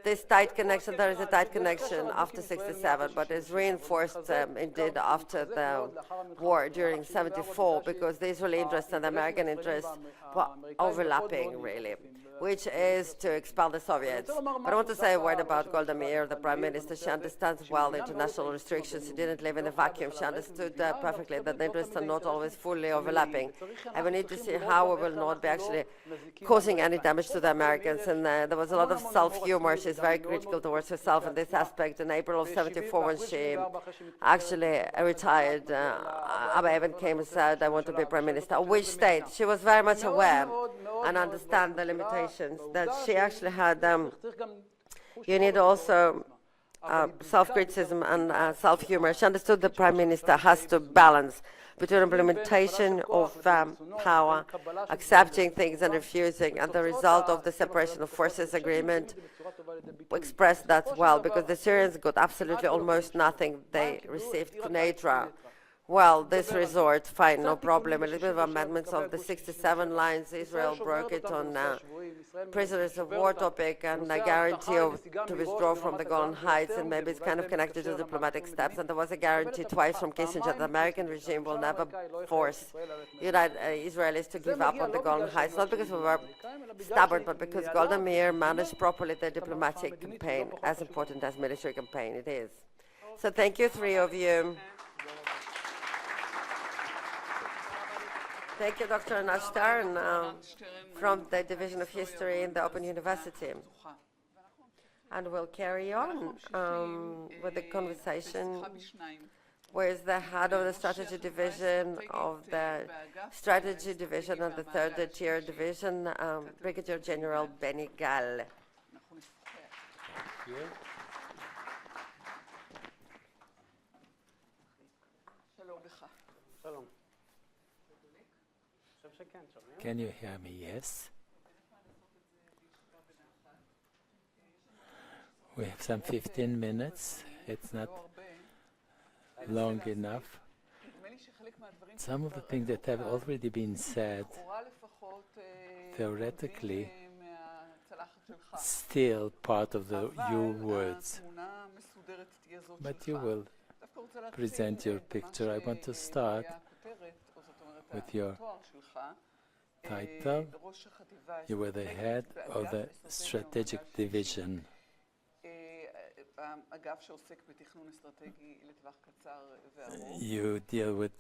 this tight connection, there is a tight connection after 67, but it's reinforced indeed after the war during 74, because the Israeli interests and the American interests were overlapping, really, which is to expel the Soviets. But I want to say a word about Golda Meir, the Prime Minister. She understands well the international restrictions. She didn't live in a vacuum. She understood perfectly that the interests are not always fully overlapping. And we need to see how we will not be actually causing any damage to the Americans. And there was a lot of self-humor. She's very critical towards herself in this aspect. In April of 74, when she actually retired, Abba Eban came and said, I want to be Prime Minister. Which state? She was very much aware and understand the limitations that she actually had. You need also self-criticism and self-humor. She understood the Prime Minister has to balance between implementation of power, accepting things and refusing, and the result of the separation of forces agreement expressed that well, because the Syrians got absolutely almost nothing. They received Quneitra. Well, this resort, fine, no problem. A little bit of amendments of the 67 lines. Israel broke it on prisoners of war topic and a guarantee to withdraw from the Golan Heights, and maybe it's kind of connected to diplomatic steps. And there was a guarantee twice from Kissinger. The American regime will never force Israelis to give up on the Golan Heights, not because we were stubborn, but because Golda Meir managed properly the diplomatic campaign, as important as military campaign it is. So thank you, three of you. Thank you, Dr. Anat Stern, from the Division of History in the Open University. And we'll carry on with the conversation with the head of the Strategy Division of the Strategy Division and the Third Tier Division, Brigadier General Benny Gal. Can you hear me? Yes. We have some 15 minutes. It's not long enough. Some of the things that have already been said, theoretically, still part of your words. But you will present your picture. I want to start with your title. You were the head of the strategic division. You deal with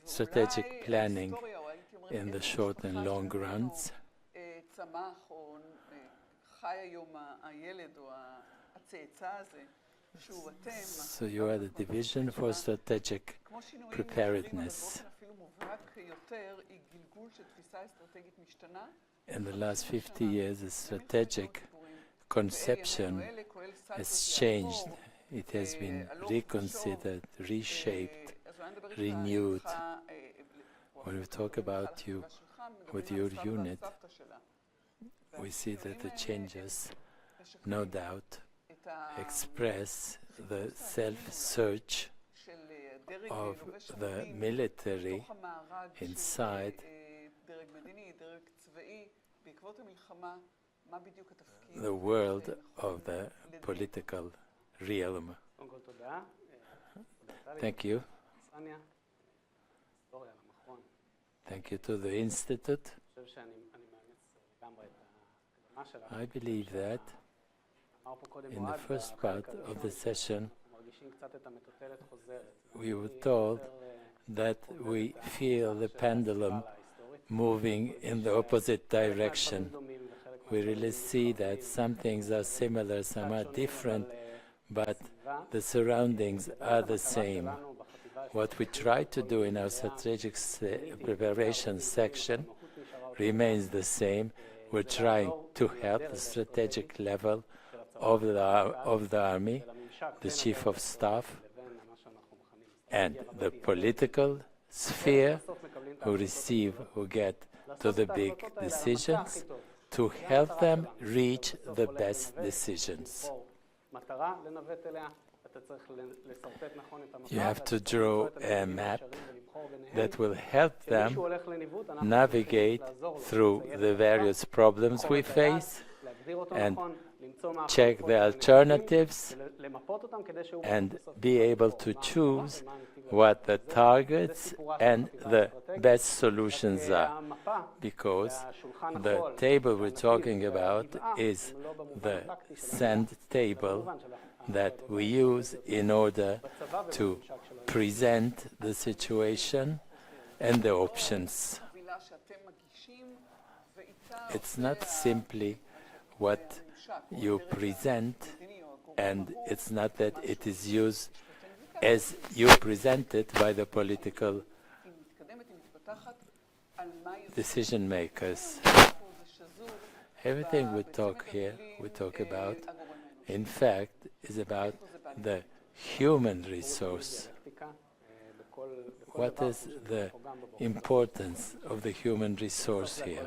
strategic planning in the short and long runs. So you are the division for strategic preparedness. In the last 50 years, the strategic conception has changed. It has been reconsidered, reshaped, renewed. When we talk about you with your unit, we see that the changes, no doubt, express the self-search of the military inside the world of the political realm. Thank you. Thank you to the Institute. I believe that in the first part of the session, we were told that we feel the pendulum moving in the opposite direction. We really see that some things are similar, some are different, but the surroundings are the same. What we try to do in our strategic preparation section remains the same. We're trying to help the strategic level of the army, the chief of staff, and the political sphere who get to the big decisions, to help them reach the best decisions. You have to draw a map that will help them navigate through the various problems we face and check the alternatives and be able to choose what the targets and the best solutions are. Because the table we're talking about is the sand table that we use in order to present the situation and the options. It's not simply what you present, and it's not that it is used as you present it by the political decision makers. Everything we talk about, in fact, is about the human resource. What is the importance of the human resource here?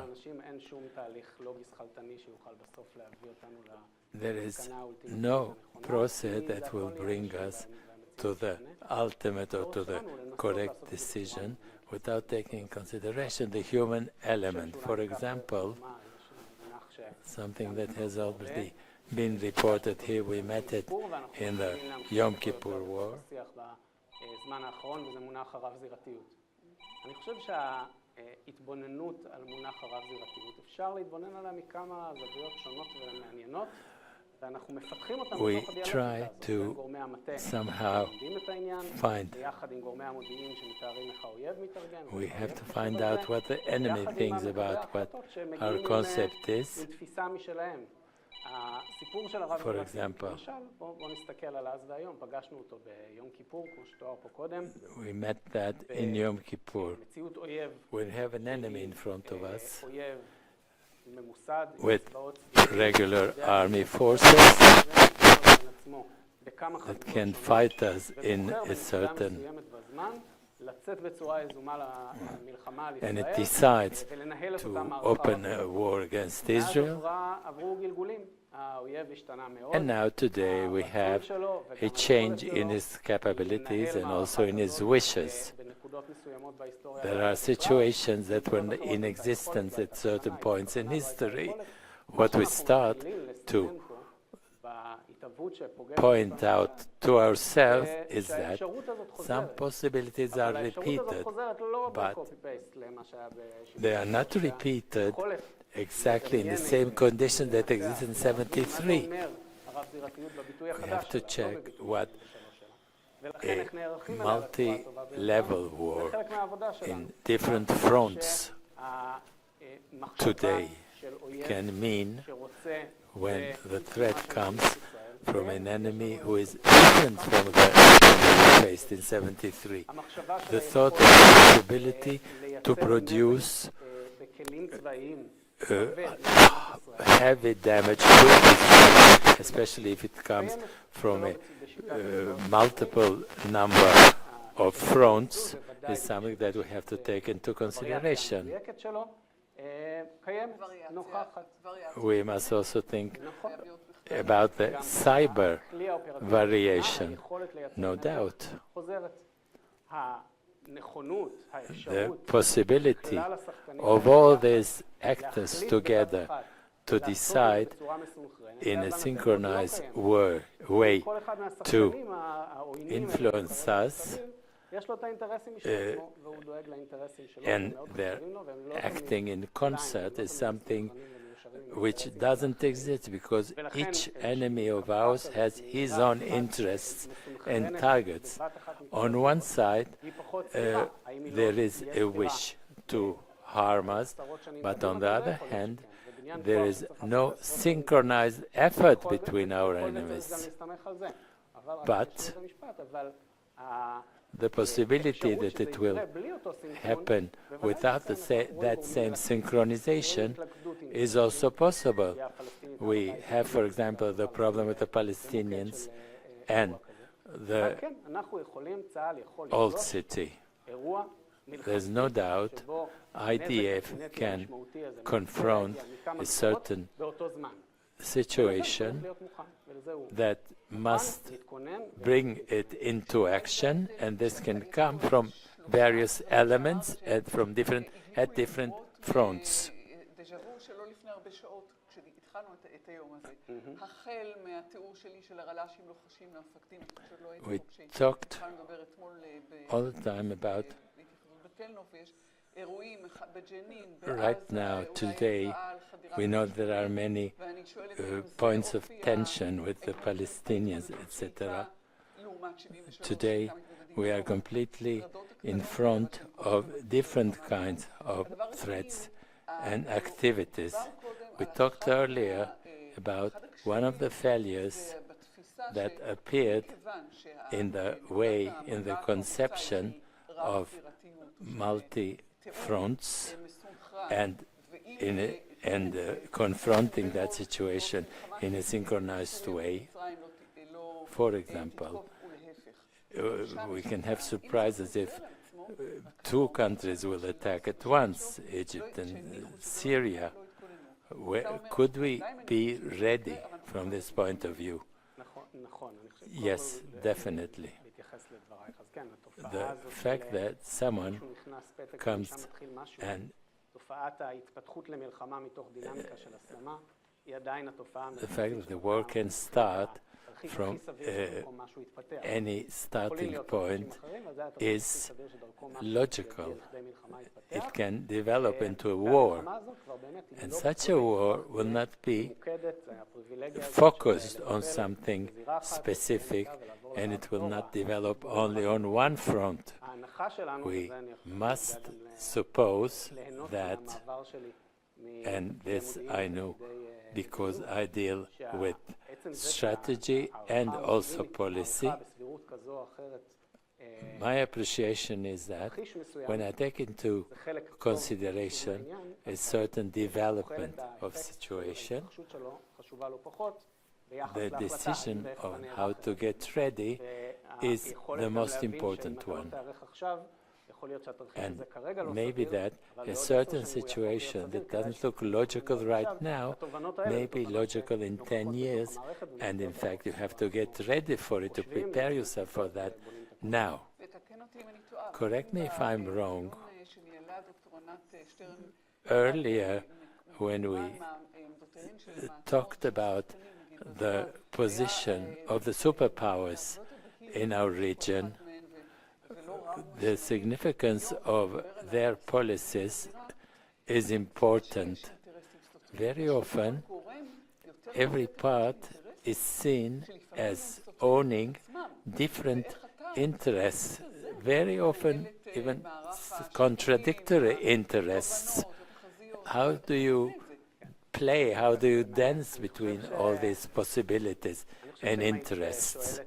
There is no process that will bring us to the ultimate or to the correct decision without taking in consideration the human element. For example, something that has already been reported here, we met it in the Yom Kippur War. אני חושב שההתבוננות על מונח הרב-זירתיות, אפשר להתבונן עליה מכמה זוויות שונות ומעניינות, ואנחנו מפתחים אותם בתוך הדיאלוג הזה, גורמי המטה לומדים את העניין, ביחד עם גורמי המודיעין שמתארים איך האויב מתארגן. We have to find out what the enemy thinks about what our concept is. עם תפיסה משלהם. הסיפור של הרב זירתיות, למשל, בואו נסתכל על אז והיום, פגשנו אותו ביום כיפור, כמו שתואר פה קודם. We met that in Yom Kippur. מציאות אויב. We have an enemy in front of us. אויב ממוסד. With regular army forces that can fight us in a certain, and it decides to open a war against Israel. And now today we have a change in his capabilities and also in his wishes. There are situations that were in existence at certain points in history. What we start to point out to ourselves is that some possibilities are repeated, but they are not repeated exactly in the same condition that existed in 73. We have to check what a multi-level war in different fronts today can mean when the threat comes from an enemy who is different from the enemy faced in 73. The thought of the possibility to produce heavy damage to Israel, especially if it comes from a multiple number of fronts, is something that we have to take into consideration. We must also think about the cyber variation, no doubt. The possibility of all these actors together to decide in a synchronized way to influence us, and they're acting in concert is something which doesn't exist, because each enemy of ours has his own interests and targets. On one side, there is a wish to harm us, but on the other hand, there is no synchronized effort between our enemies. But the possibility that it will happen without that same synchronization is also possible. We have, for example, the problem with the Palestinians and the old city. There's no doubt IDF can confront a certain situation that must bring it into action, and this can come from various elements and from different fronts. We talked all the time about right now, today, we know there are many points of tension with the Palestinians, etc. Today, we are completely in front of different kinds of threats and activities. We talked earlier about one of the failures that appeared in the conception of multi-fronts and confronting that situation in a synchronized way. For example, we can have surprises if two countries will attack at once, Egypt and Syria. Could we be ready from this point of view? Yes, definitely. The fact that someone comes and the fact that the war can start from any starting point is logical. It can develop into a war, and such a war will not be focused on something specific, and it will not develop only on one front. We must suppose that, and this I know because I deal with strategy and also policy. My appreciation is that when I take into consideration a certain development of situation, the decision on how to get ready is the most important one. And maybe that a certain situation that doesn't look logical right now may be logical in 10 years, and in fact you have to get ready for it, to prepare yourself for that now. Correct me if I'm wrong. Earlier, when we talked about the position of the superpowers in our region, the significance of their policies is important. Very often, every part is seen as owning different interests, very often even contradictory interests. How do you play, how do you dance between all these possibilities and interests?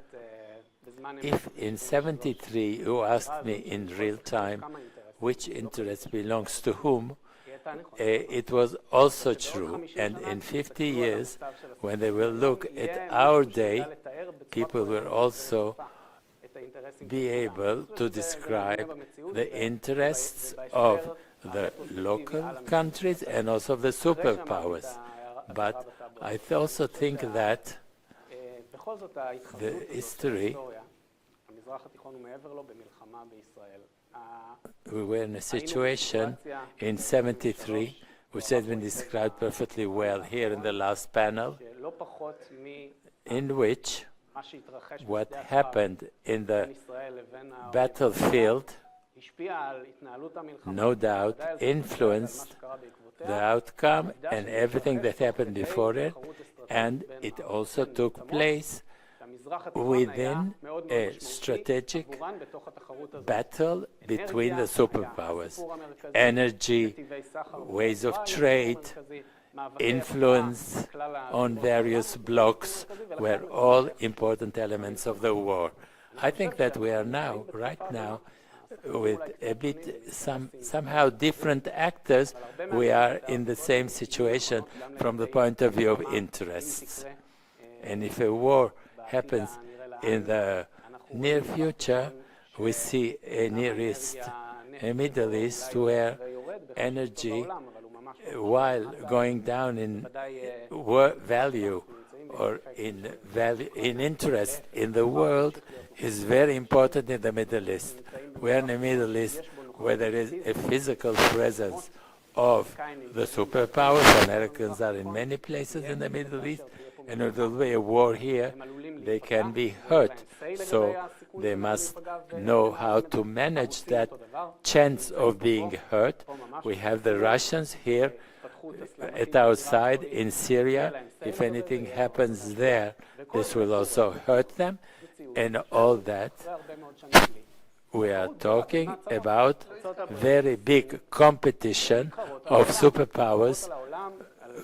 If in 73 you asked me in real time which interest belongs to whom, it was also true. And in 50 years, when they will look at our day, people will also be able to describe the interests of the local countries and also of the superpowers. But I also think that the history, we were in a situation in 73, which has been described perfectly well here in the last panel, in which what happened in the battlefield no doubt influenced the outcome and everything that happened before it, and it also took place within a strategic battle between the superpowers. Energy, ways of trade, influence on various blocks were all important elements of the war. I think that we are now, right now, with a bit somehow different actors, we are in the same situation from the point of view of interests. And if a war happens in the near future, we see a Near East, a Middle East, where energy, while going down in value or in interest in the world, is very important in the Middle East. We are in the Middle East where there is a physical presence of the superpowers. Americans are in many places in the Middle East, and if there will be a war here, they can be hurt. So they must know how to manage that chance of being hurt. We have the Russians here at our side in Syria. If anything happens there, this will also hurt them. And all that, we are talking about very big competition of superpowers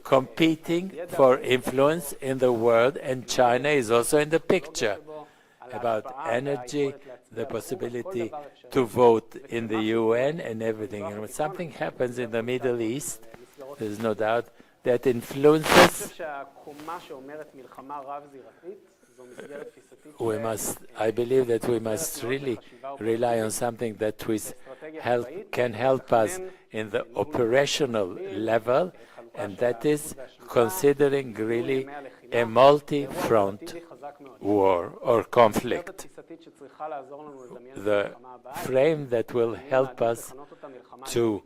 competing for influence in the world, and China is also in the picture, about energy, the possibility to vote in the UN and everything. And when something happens in the Middle East, there's no doubt that influences. I believe that we must really rely on something that can help us in the operational level, and that is considering really a multi-front war or conflict. The frame that will help us to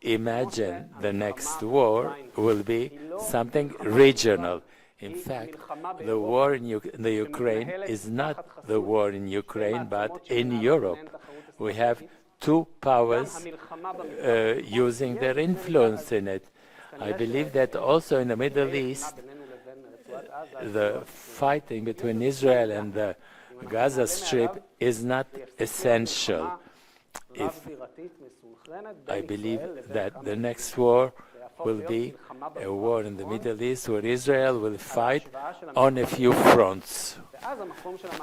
imagine the next war will be something regional. In fact, the war in the Ukraine is not the war in Ukraine, but in Europe. We have two powers using their influence in it. I believe that also in the Middle East, the fighting between Israel and the Gaza Strip is not essential. I believe that the next war will be a war in the Middle East where Israel will fight on a few fronts.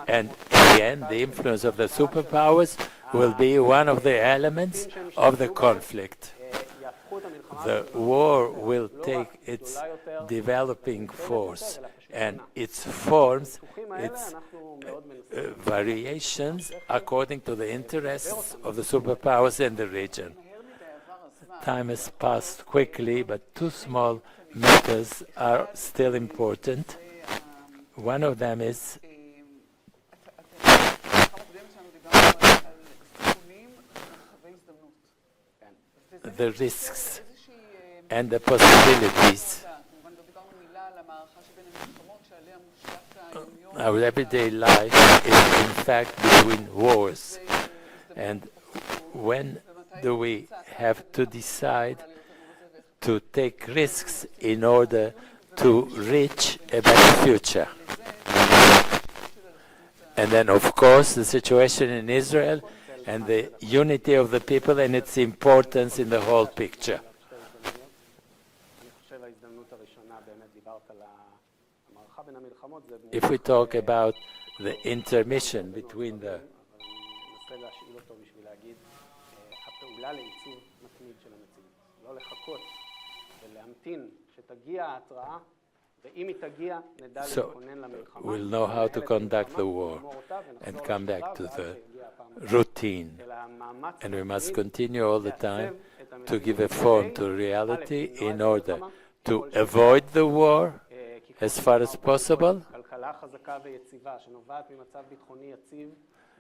And again, the influence of the superpowers will be one of the elements of the conflict. The war will take its developing force and its forms, its variations according to the interests of the superpowers in the region. Time has passed quickly, but two small matters are still important. One of them is the risks and the possibilities. Our everyday life is in fact between wars. And when do we have to decide to take risks in order to reach a better future? And then, of course, the situation in Israel and the unity of the people and its importance in the whole picture. If we talk about the intermission between the so we'll know how to conduct the war and come back to the routine. And we must continue all the time to give a form to reality in order to avoid the war as far as possible.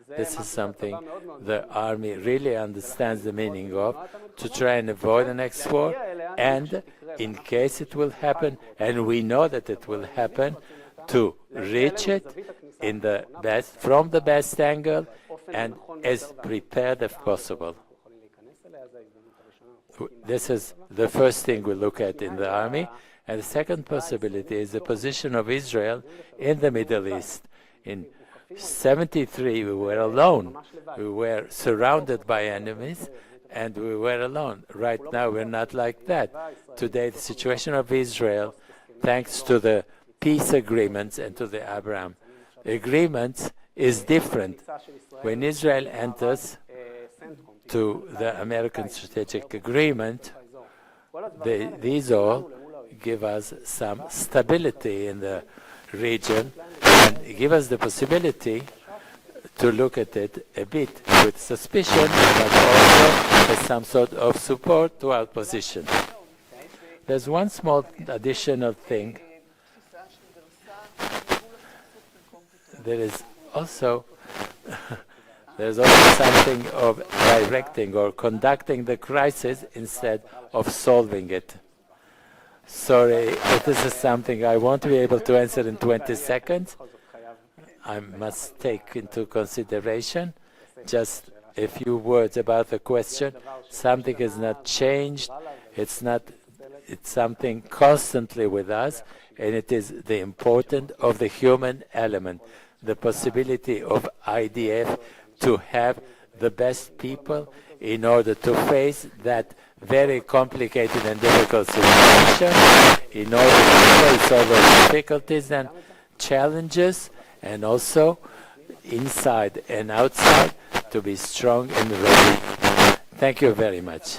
This is something the army really understands the meaning of, to try and avoid the next war, and in case it will happen, and we know that it will happen, to reach it in the best, from the best angle and as prepared as possible. This is the first thing we look at in the army. And the second possibility is the position of Israel in the Middle East. In 1973, we were alone. We were surrounded by enemies, and we were alone. Right now, we're not like that. Today, the situation of Israel, thanks to the peace agreements and to the Abraham agreements, is different. When Israel enters to the American Strategic Agreement, these all give us some stability in the region and give us the possibility to look at it a bit with suspicion, but also as some sort of support to our position. There's one small additional thing. There's also something of directing or conducting the crisis instead of solving it. Sorry, if this is something I won't be able to answer in 20 seconds. I must take into consideration just a few words about the question. Something has not changed. It's something constantly with us, and it is the importance of the human element, the possibility of IDF to have the best people in order to face that very complicated and difficult situation, in order to face all those difficulties and challenges, and also inside and outside to be strong and ready. Thank you very much.